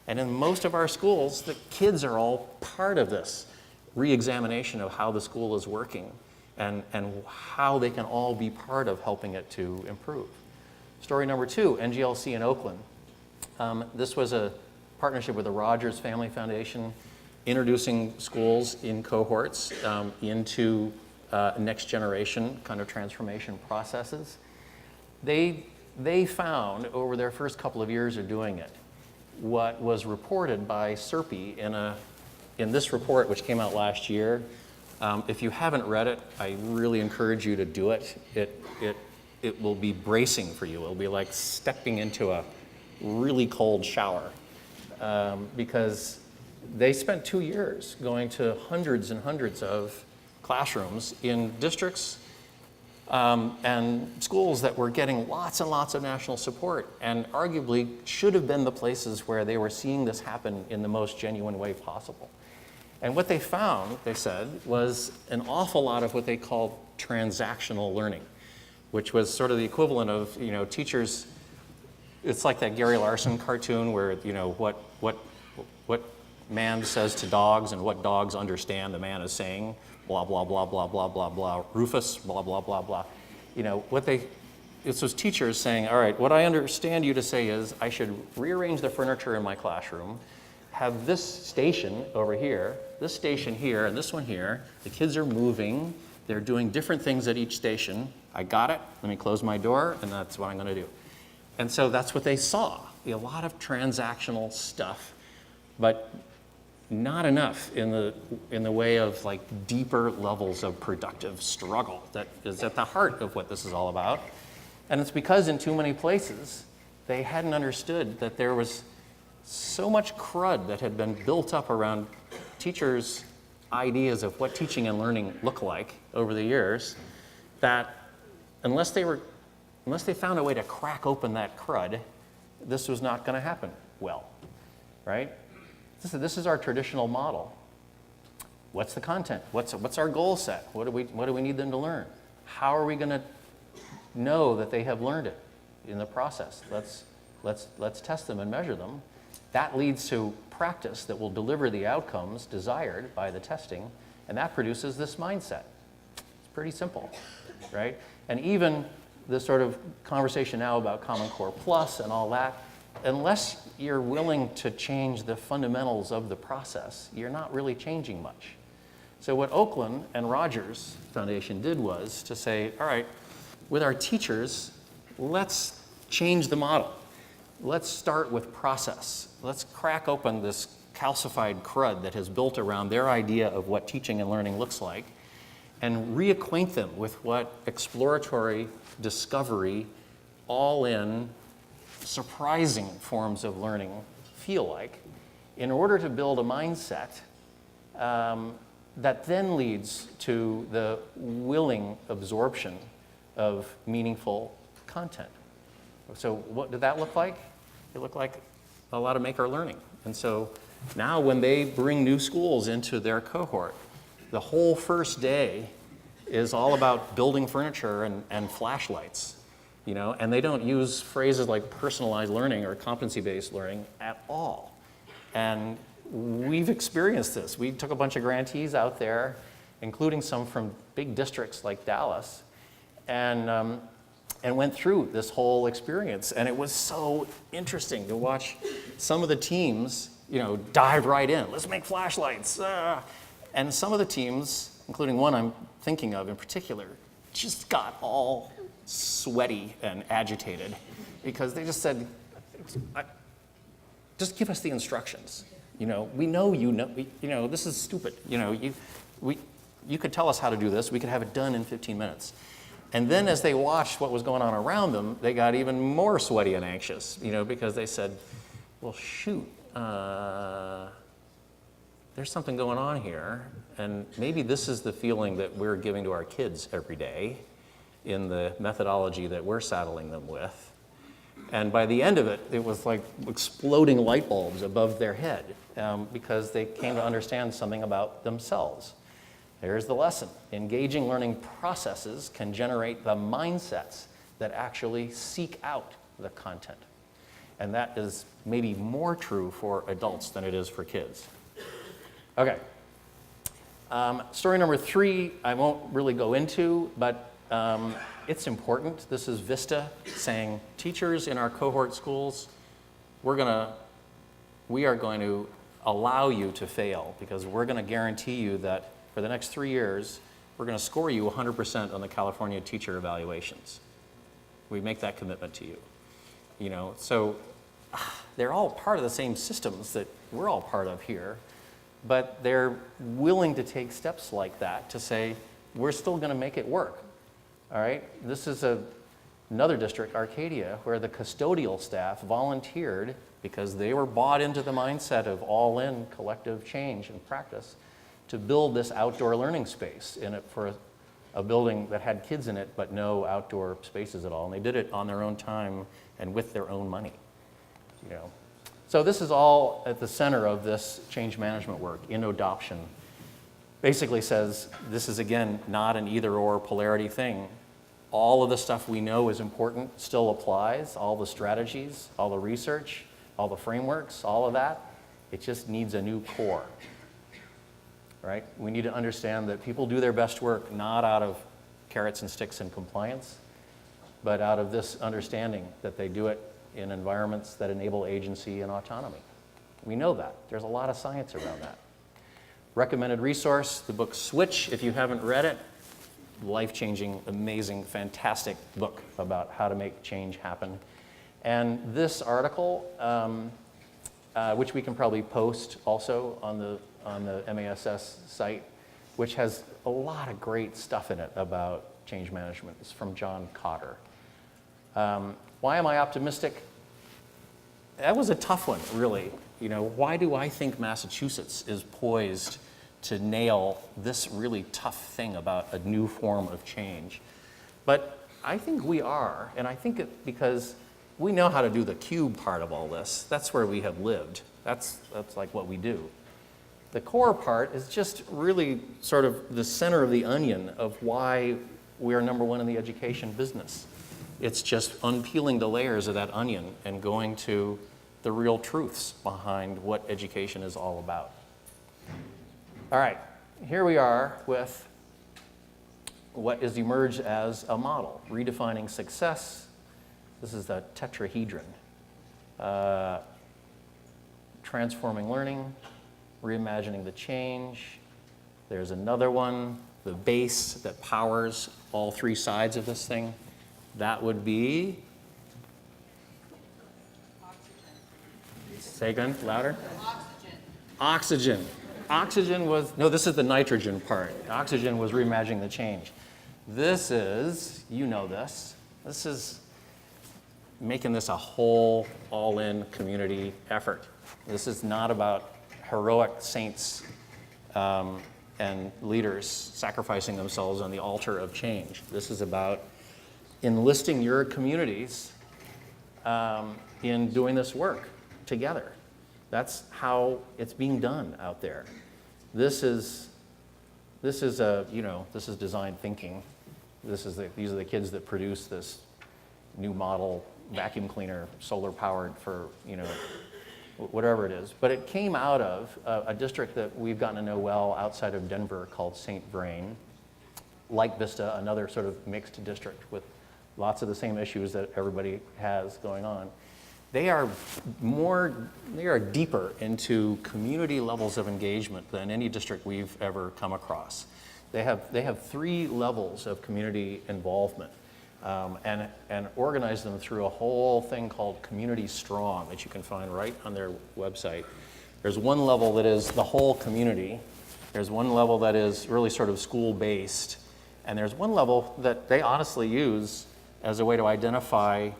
And in most of our schools, the kids are all part of this re-examination of how the school is working and how they can all be part of helping it to improve. Story number 2, NGLC in Oakland. This was a partnership with the Rogers Family Foundation, introducing schools in cohorts into next generation kind of transformation processes. They found over their first couple of years of doing it, what was reported by SERPI in this report, which came out last year. If you haven't read it, I really encourage you to do it. It will be bracing for you. It'll be like stepping into a really cold shower, because they spent 2 years going to hundreds and hundreds of classrooms in districts and schools that were getting lots and lots of national support, and arguably should have been the places where they were seeing this happen in the most genuine way possible. And what they found, they said, was an awful lot of what they called transactional learning, which was sort of the equivalent of, teachers. It's like that Gary Larson cartoon where, what man says to dogs and what dogs understand the man is saying, blah, blah, blah, blah, blah, blah, blah, Rufus, blah, blah, blah, blah. It's those teachers saying, all right, what I understand you to say is I should rearrange the furniture in my classroom, have this station over here, this station here, and this one here. The kids are moving. They're doing different things at each station. I got it. Let me close my door, and that's what I'm going to do. And so that's what they saw, a lot of transactional stuff, but not enough in the way of like deeper levels of productive struggle that is at the heart of what this is all about. And it's because in too many places, they hadn't understood that there was so much crud that had been built up around teachers' ideas of what teaching and learning look like over the years, that unless they found a way to crack open that crud, this was not going to happen well, right? This is our traditional model. What's the content? What's our goal set? What do we need them to learn? How are we going to know that they have learned it in the process? Let's test them and measure them. That leads to practice that will deliver the outcomes desired by the testing, and that produces this mindset. It's pretty simple, right? And even the sort of conversation now about Common Core Plus and all that, unless you're willing to change the fundamentals of the process, you're not really changing much. So what Oakland and Rogers Foundation did was to say, all right, with our teachers, let's change the model. Let's start with process. Let's crack open this calcified crud that has built around their idea of what teaching and learning looks like, and reacquaint them with what exploratory discovery, all in surprising forms of learning feel like, in order to build a mindset that then leads to the willing absorption of meaningful content. So what did that look like? It looked like a lot of maker learning. And so now when they bring new schools into their cohort, the whole first day is all about building furniture and flashlights, and they don't use phrases like personalized learning or competency-based learning at all. And we've experienced this. We took a bunch of grantees out there, including some from big districts like Dallas, and went through this whole experience. And it was so interesting to watch some of the teams, dive right in. Let's make flashlights. And some of the teams, including one I'm thinking of in particular, just got all sweaty and agitated because they just said, just give us the instructions. We know this is stupid. You could tell us how to do this. We could have it done in 15 minutes. And then as they watched what was going on around them, they got even more sweaty and anxious, because they said, well, shoot, there's something going on here, and maybe this is the feeling that we're giving to our kids every day in the methodology that we're saddling them with. And by the end of it, it was like exploding light bulbs above their head because they came to understand something about themselves. There's the lesson. Engaging learning processes can generate the mindsets that actually seek out the content. And that is maybe more true for adults than it is for kids. Okay. Story number 3, I won't really go into, but it's important. This is Vista saying, teachers in our cohort schools, we are going to allow you to fail because we're going to guarantee you that for the next 3 years, we're going to score you 100% on the California teacher evaluations. We make that commitment to you. So they're all part of the same systems that we're all part of here, but they're willing to take steps like that to say, we're still going to make it work. All right? This is another district, Arcadia, where the custodial staff volunteered because they were bought into the mindset of all-in collective change and practice to build this outdoor learning space in it for a building that had kids in it but no outdoor spaces at all. And they did it on their own time and with their own money. So this is all at the center of this change management work in adoption. Basically says this is, again, not an either-or polarity thing. All of the stuff we know is important still applies, all the strategies, all the research, all the frameworks, all of that. It just needs a new core. Right? We need to understand that people do their best work not out of carrots and sticks and compliance, but out of this understanding that they do it in environments that enable agency and autonomy. We know that. There's a lot of science around that. Recommended resource, the book Switch, if you haven't read it. Life-changing, amazing, fantastic book about how to make change happen. And this article, which we can probably post also on the MASS site, which has a lot of great stuff in it about change management. It's from John Cotter. Why am I optimistic? That was a tough one, really. Why do I think Massachusetts is poised to nail this really tough thing about a new form of change? But I think we are, and I think it because we know how to do the cube part of all this. That's where we have lived. That's like what we do. The core part is just really sort of the center of the onion of why we are number one in the education business. It's just unpeeling the layers of that onion and going to the real truths behind what education is all about. All right, here we are with what is emerged as a model, redefining success. This is the tetrahedron. Transforming learning, reimagining the change. There's another one, the base that powers all 3 sides of this thing. That would be? Oxygen. Say again, louder. Oxygen. Oxygen was, no, this is the nitrogen part. Oxygen was reimagining the change. This is, this is making this a whole, all-in community effort. This is not about heroic saints and leaders sacrificing themselves on the altar of change. This is about enlisting your communities in doing this work together. That's how it's being done out there. This is design thinking. These are the kids that produce this new model vacuum cleaner, solar powered for whatever it is. But it came out of a district that we've gotten to know well outside of Denver called St. Vrain. Like Vista, another sort of mixed district with lots of the same issues that everybody has going on. They are deeper into community levels of engagement than any district we've ever come across. They have 3 levels of community involvement and organize them through a whole thing called Community Strong that you can find right on their website. There's one level that is the whole community. There's one level that is really sort of school-based. And there's one level that they honestly use as a way to identify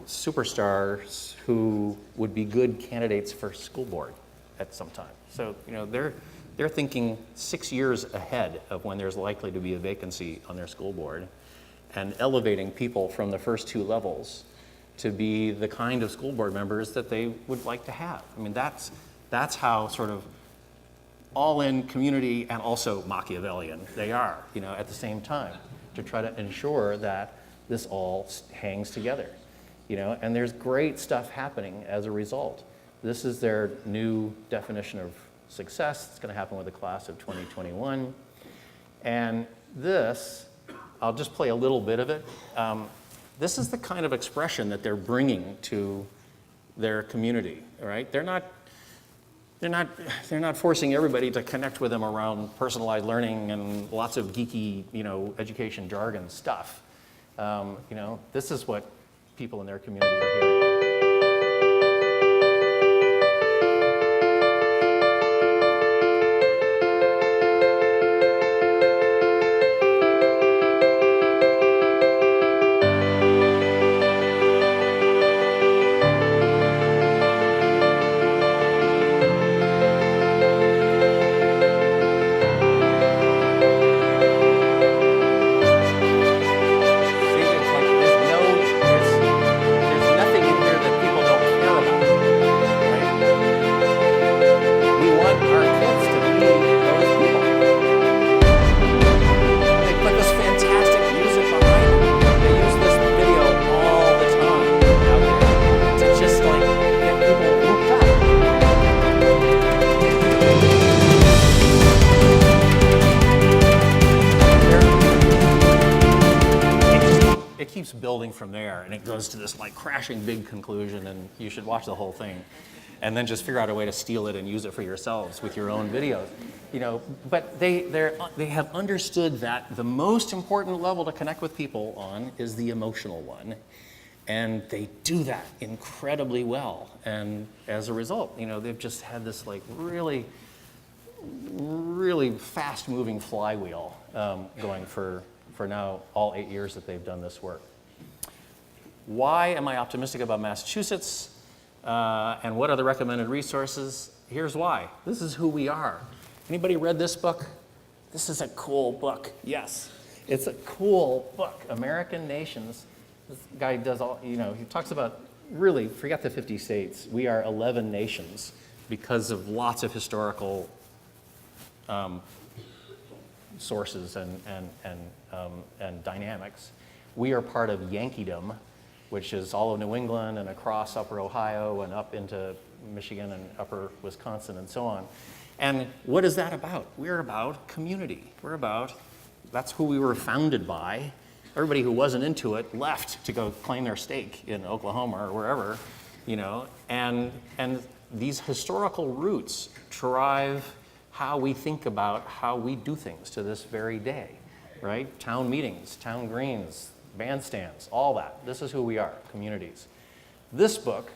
superstars who would be good candidates for school board at some time. So, you know, they're thinking 6 years ahead of when there's likely to be a vacancy on their school board and elevating people from the first 2 levels to be the kind of school board members that they would like to have. I mean, that's how sort of all in community and also Machiavellian they are, you know, at the same time, to try to ensure that this all hangs together, you know, and there's great stuff happening as a result. This is their new definition of success. It's going to happen with the class of 2021. And this, I'll just play a little bit of it. This is the kind of expression that they're bringing to their community, right? They're not forcing everybody to connect with them around personalized learning and lots of geeky, you know, education jargon stuff. You know, this is what people in their community are hearing. Building from there, and it goes to this like crashing big conclusion, and you should watch the whole thing and then just figure out a way to steal it and use it for yourselves with your own videos, you know. But they have understood that the most important level to connect with people on is the emotional one, and they do that incredibly well. And as a result, you know, they've just had this like really fast moving flywheel going for now all 8 years that they've done this work. Why am I optimistic about Massachusetts? And what are the recommended resources? Here's why. This is who we are. Anybody read this book? This is a cool book. Yes, it's a cool book. American Nations. This guy does all, you know, he talks about really, forget the 50 states. We are 11 nations because of lots of historical sources and dynamics. We are part of Yankeedom, which is all of New England and across upper Ohio and up into Michigan and upper Wisconsin and so on. And what is that about? We're about community. That's who we were founded by. Everybody who wasn't into it left to go claim their stake in Oklahoma or wherever, you know, and these historical roots drive how we think about how we do things to this very day, right? Town meetings, town greens, bandstands, all that. This is who we are, communities. This book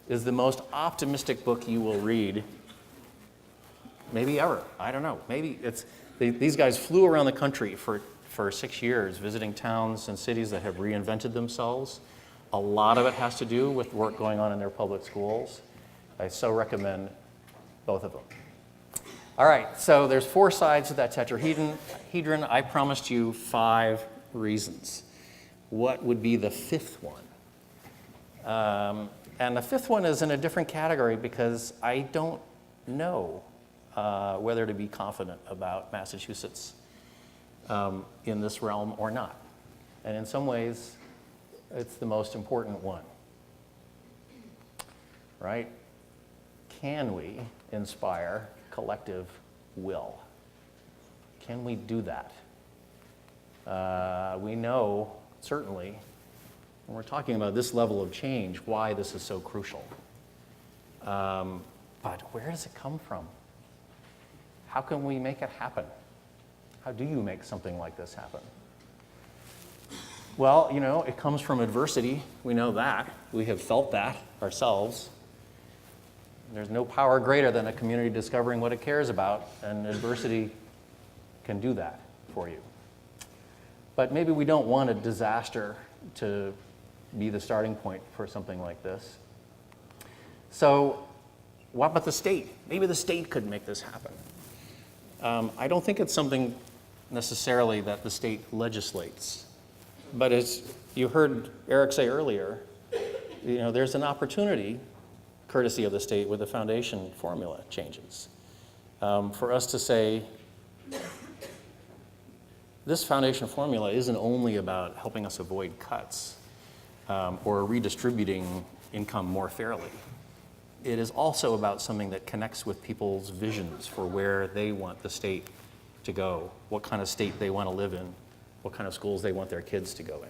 is the most optimistic book you will read, maybe ever. I don't know. Maybe it's, these guys flew around the country for 6 years, visiting towns and cities that have reinvented themselves. A lot of it has to do with work going on in their public schools. I so recommend both of them. All right, so there's 4 sides to that tetrahedron. I promised you 5 reasons. What would be the 5th one? And the 5th one is in a different category because I don't know whether to be confident about Massachusetts in this realm or not. And in some ways, it's the most important one, right? Can we inspire collective will? Can we do that? We know, certainly, when we're talking about this level of change, why this is so crucial. But where does it come from? How can we make it happen? How do you make something like this happen? Well, you know, it comes from adversity. We know that. We have felt that ourselves. There's no power greater than a community discovering what it cares about, and adversity can do that for you. But maybe we don't want a disaster to be the starting point for something like this. So what about the state? Maybe the state could make this happen. I don't think it's something necessarily that the state legislates. But as you heard Eric say earlier, there's an opportunity, courtesy of the state, with the foundation formula changes, for us to say, this foundation formula isn't only about helping us avoid cuts or redistributing income more fairly. It is also about something that connects with people's visions for where they want the state to go, what kind of state they want to live in, what kind of schools they want their kids to go in.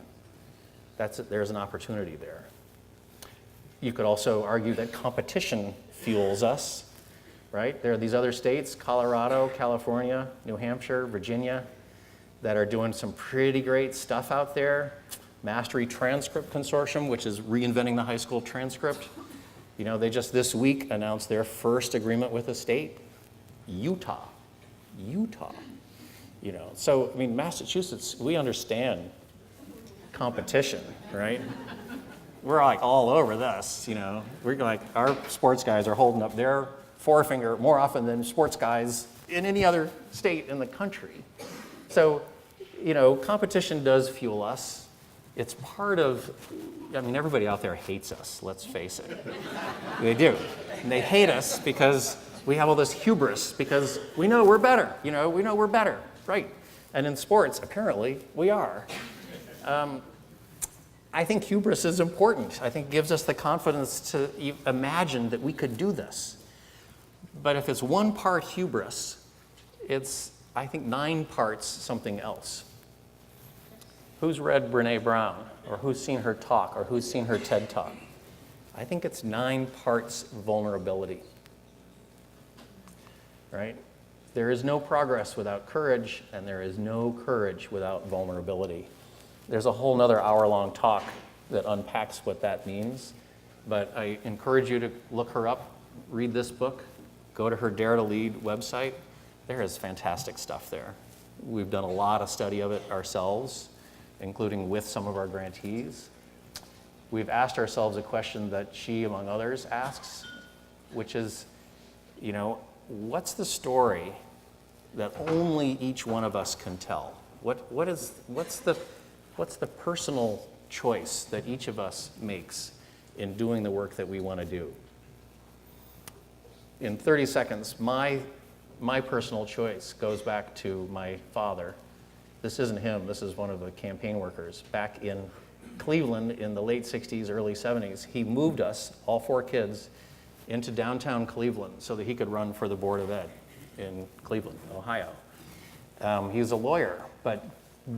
There's an opportunity there. You could also argue that competition fuels us, right? There are these other states, Colorado, California, New Hampshire, Virginia, that are doing some pretty great stuff out there. Mastery Transcript Consortium, which is reinventing the high school transcript. They just this week announced their first agreement with a state, Utah. So, Massachusetts, we understand competition, right? We're like all over this, We're like, our sports guys are holding up their forefinger more often than sports guys in any other state in the country. So, competition does fuel us. It's part of, everybody out there hates us, let's face it. They do. And they hate us because we have all this hubris, because we know we're better, we know we're better, right? And in sports, apparently, we are. I think hubris is important. I think it gives us the confidence to imagine that we could do this. But if it's 1 part hubris, it's, I think, 9 parts something else. Who's read Brené Brown, or who's seen her talk, or who's seen her TED Talk? I think it's 9 parts vulnerability, right? There is no progress without courage, and there is no courage without vulnerability. There's a whole nother hour-long talk that unpacks what that means, but I encourage you to look her up, read this book, go to her Dare to Lead website. There is fantastic stuff there. We've done a lot of study of it ourselves, including with some of our grantees. We've asked ourselves a question that she, among others, asks, which is, what's the story that only each one of us can tell? What's the personal choice that each of us makes in doing the work that we want to do? In 30 seconds, my personal choice goes back to my father. This isn't him, this is one of the campaign workers. Back in Cleveland in the late 60s, early 70s, he moved us, all 4 kids, into downtown Cleveland so that he could run for the Board of Ed in Cleveland, Ohio. He was a lawyer, but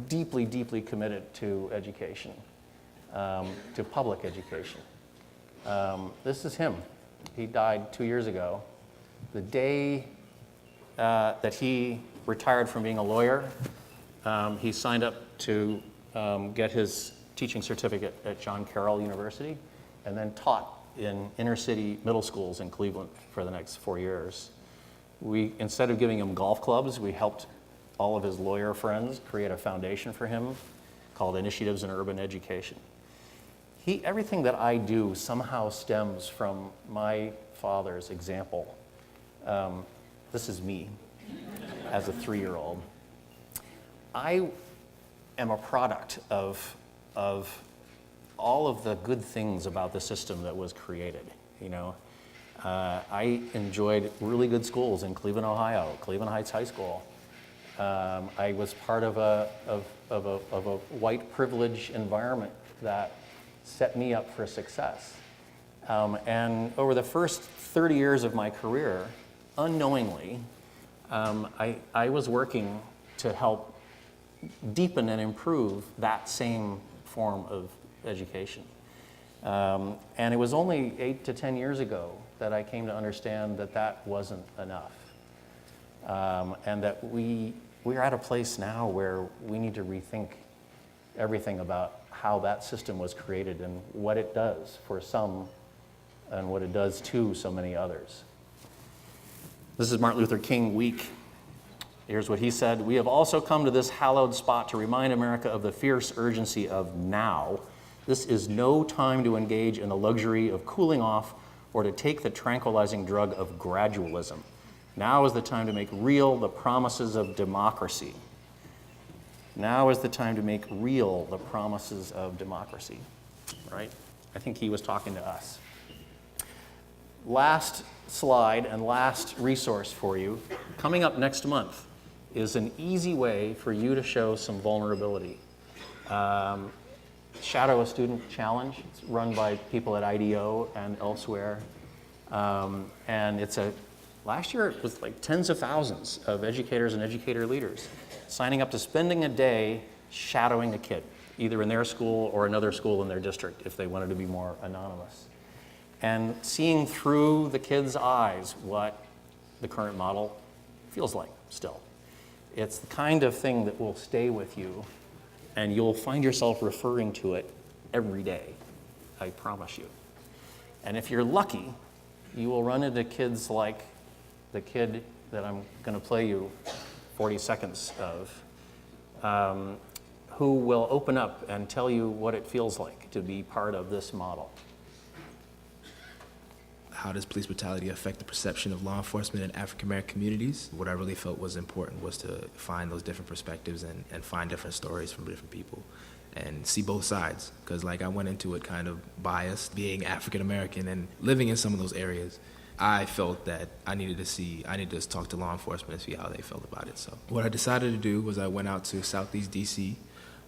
deeply, deeply committed to education, to public education. This is him. He died 2 years ago. The day that he retired from being a lawyer, he signed up to get his teaching certificate at John Carroll University, and then taught in inner city middle schools in Cleveland for the next 4 years. Instead of giving him golf clubs, we helped all of his lawyer friends create a foundation for him called Initiatives in Urban Education. Everything that I do somehow stems from my father's example. This is me as a 3-year-old. I am a product of all of the good things about the system that was created. I enjoyed really good schools in Cleveland, Ohio, Cleveland Heights High School. I was part of a white privilege environment that set me up for success. And over the first 30 years of my career, unknowingly, I was working to help deepen and improve that same form of education. And it was only 8 to 10 years ago that I came to understand that that wasn't enough. And that we're at a place now where we need to rethink everything about how that system was created and what it does for some and what it does to so many others. This is Martin Luther King week. Here's what he said: "We have also come to this hallowed spot to remind America of the fierce urgency of now. This is no time to engage in the luxury of cooling off or to take the tranquilizing drug of gradualism. Now is the time to make real the promises of democracy." Now is the time to make real the promises of democracy, right? I think he was talking to us. Last slide and last resource for you, coming up next month, is an easy way for you to show some vulnerability. Shadow a Student Challenge. It's run by people at IDEO and elsewhere. And last year it was like tens of thousands of educators and educator leaders signing up to spending a day shadowing a kid, either in their school or another school in their district if they wanted to be more anonymous. And seeing through the kids' eyes what the current model feels like still. It's the kind of thing that will stay with you, and you'll find yourself referring to it every day, I promise you. And if you're lucky, you will run into kids like the kid that I'm going to play you 40 seconds of, who will open up and tell you what it feels like to be part of this model. How does police brutality affect the perception of law enforcement in African American communities? What I really felt was important was to find those different perspectives and find different stories from different people and see both sides. Because like I went into it kind of biased, being African American and living in some of those areas. I felt that I needed to talk to law enforcement and see how they felt about it. So what I decided to do was I went out to Southeast DC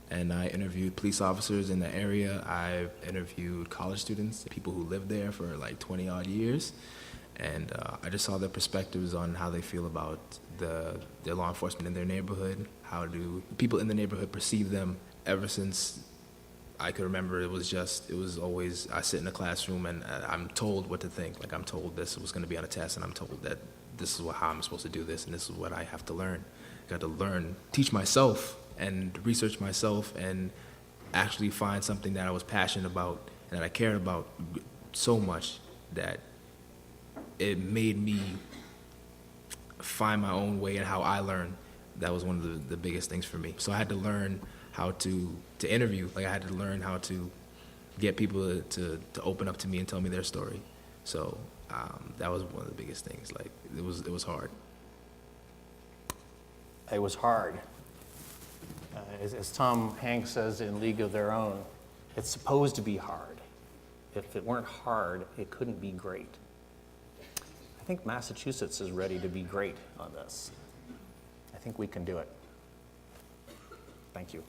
and I interviewed police officers in the area. I interviewed college students, people who lived there for like 20 odd years. And I just saw their perspectives on how they feel about the law enforcement in their neighborhood. How do people in the neighborhood perceive them? Ever since I could remember, it was always, I sit in a classroom and I'm told what to think. Like I'm told this was going to be on a test and I'm told that this is how I'm supposed to do this and this is what I have to learn. I got to learn, teach myself and research myself and actually find something that I was passionate about and that I cared about so much that it made me find my own way in how I learn. That was one of the biggest things for me. So I had to learn how to interview. Like I had to learn how to get people to open up to me and tell me their story. So that was one of the biggest things. Like it was hard. It was hard. As Tom Hanks says in League of Their Own, it's supposed to be hard. If it weren't hard, it couldn't be great. I think Massachusetts is ready to be great on this. I think we can do it. Thank you.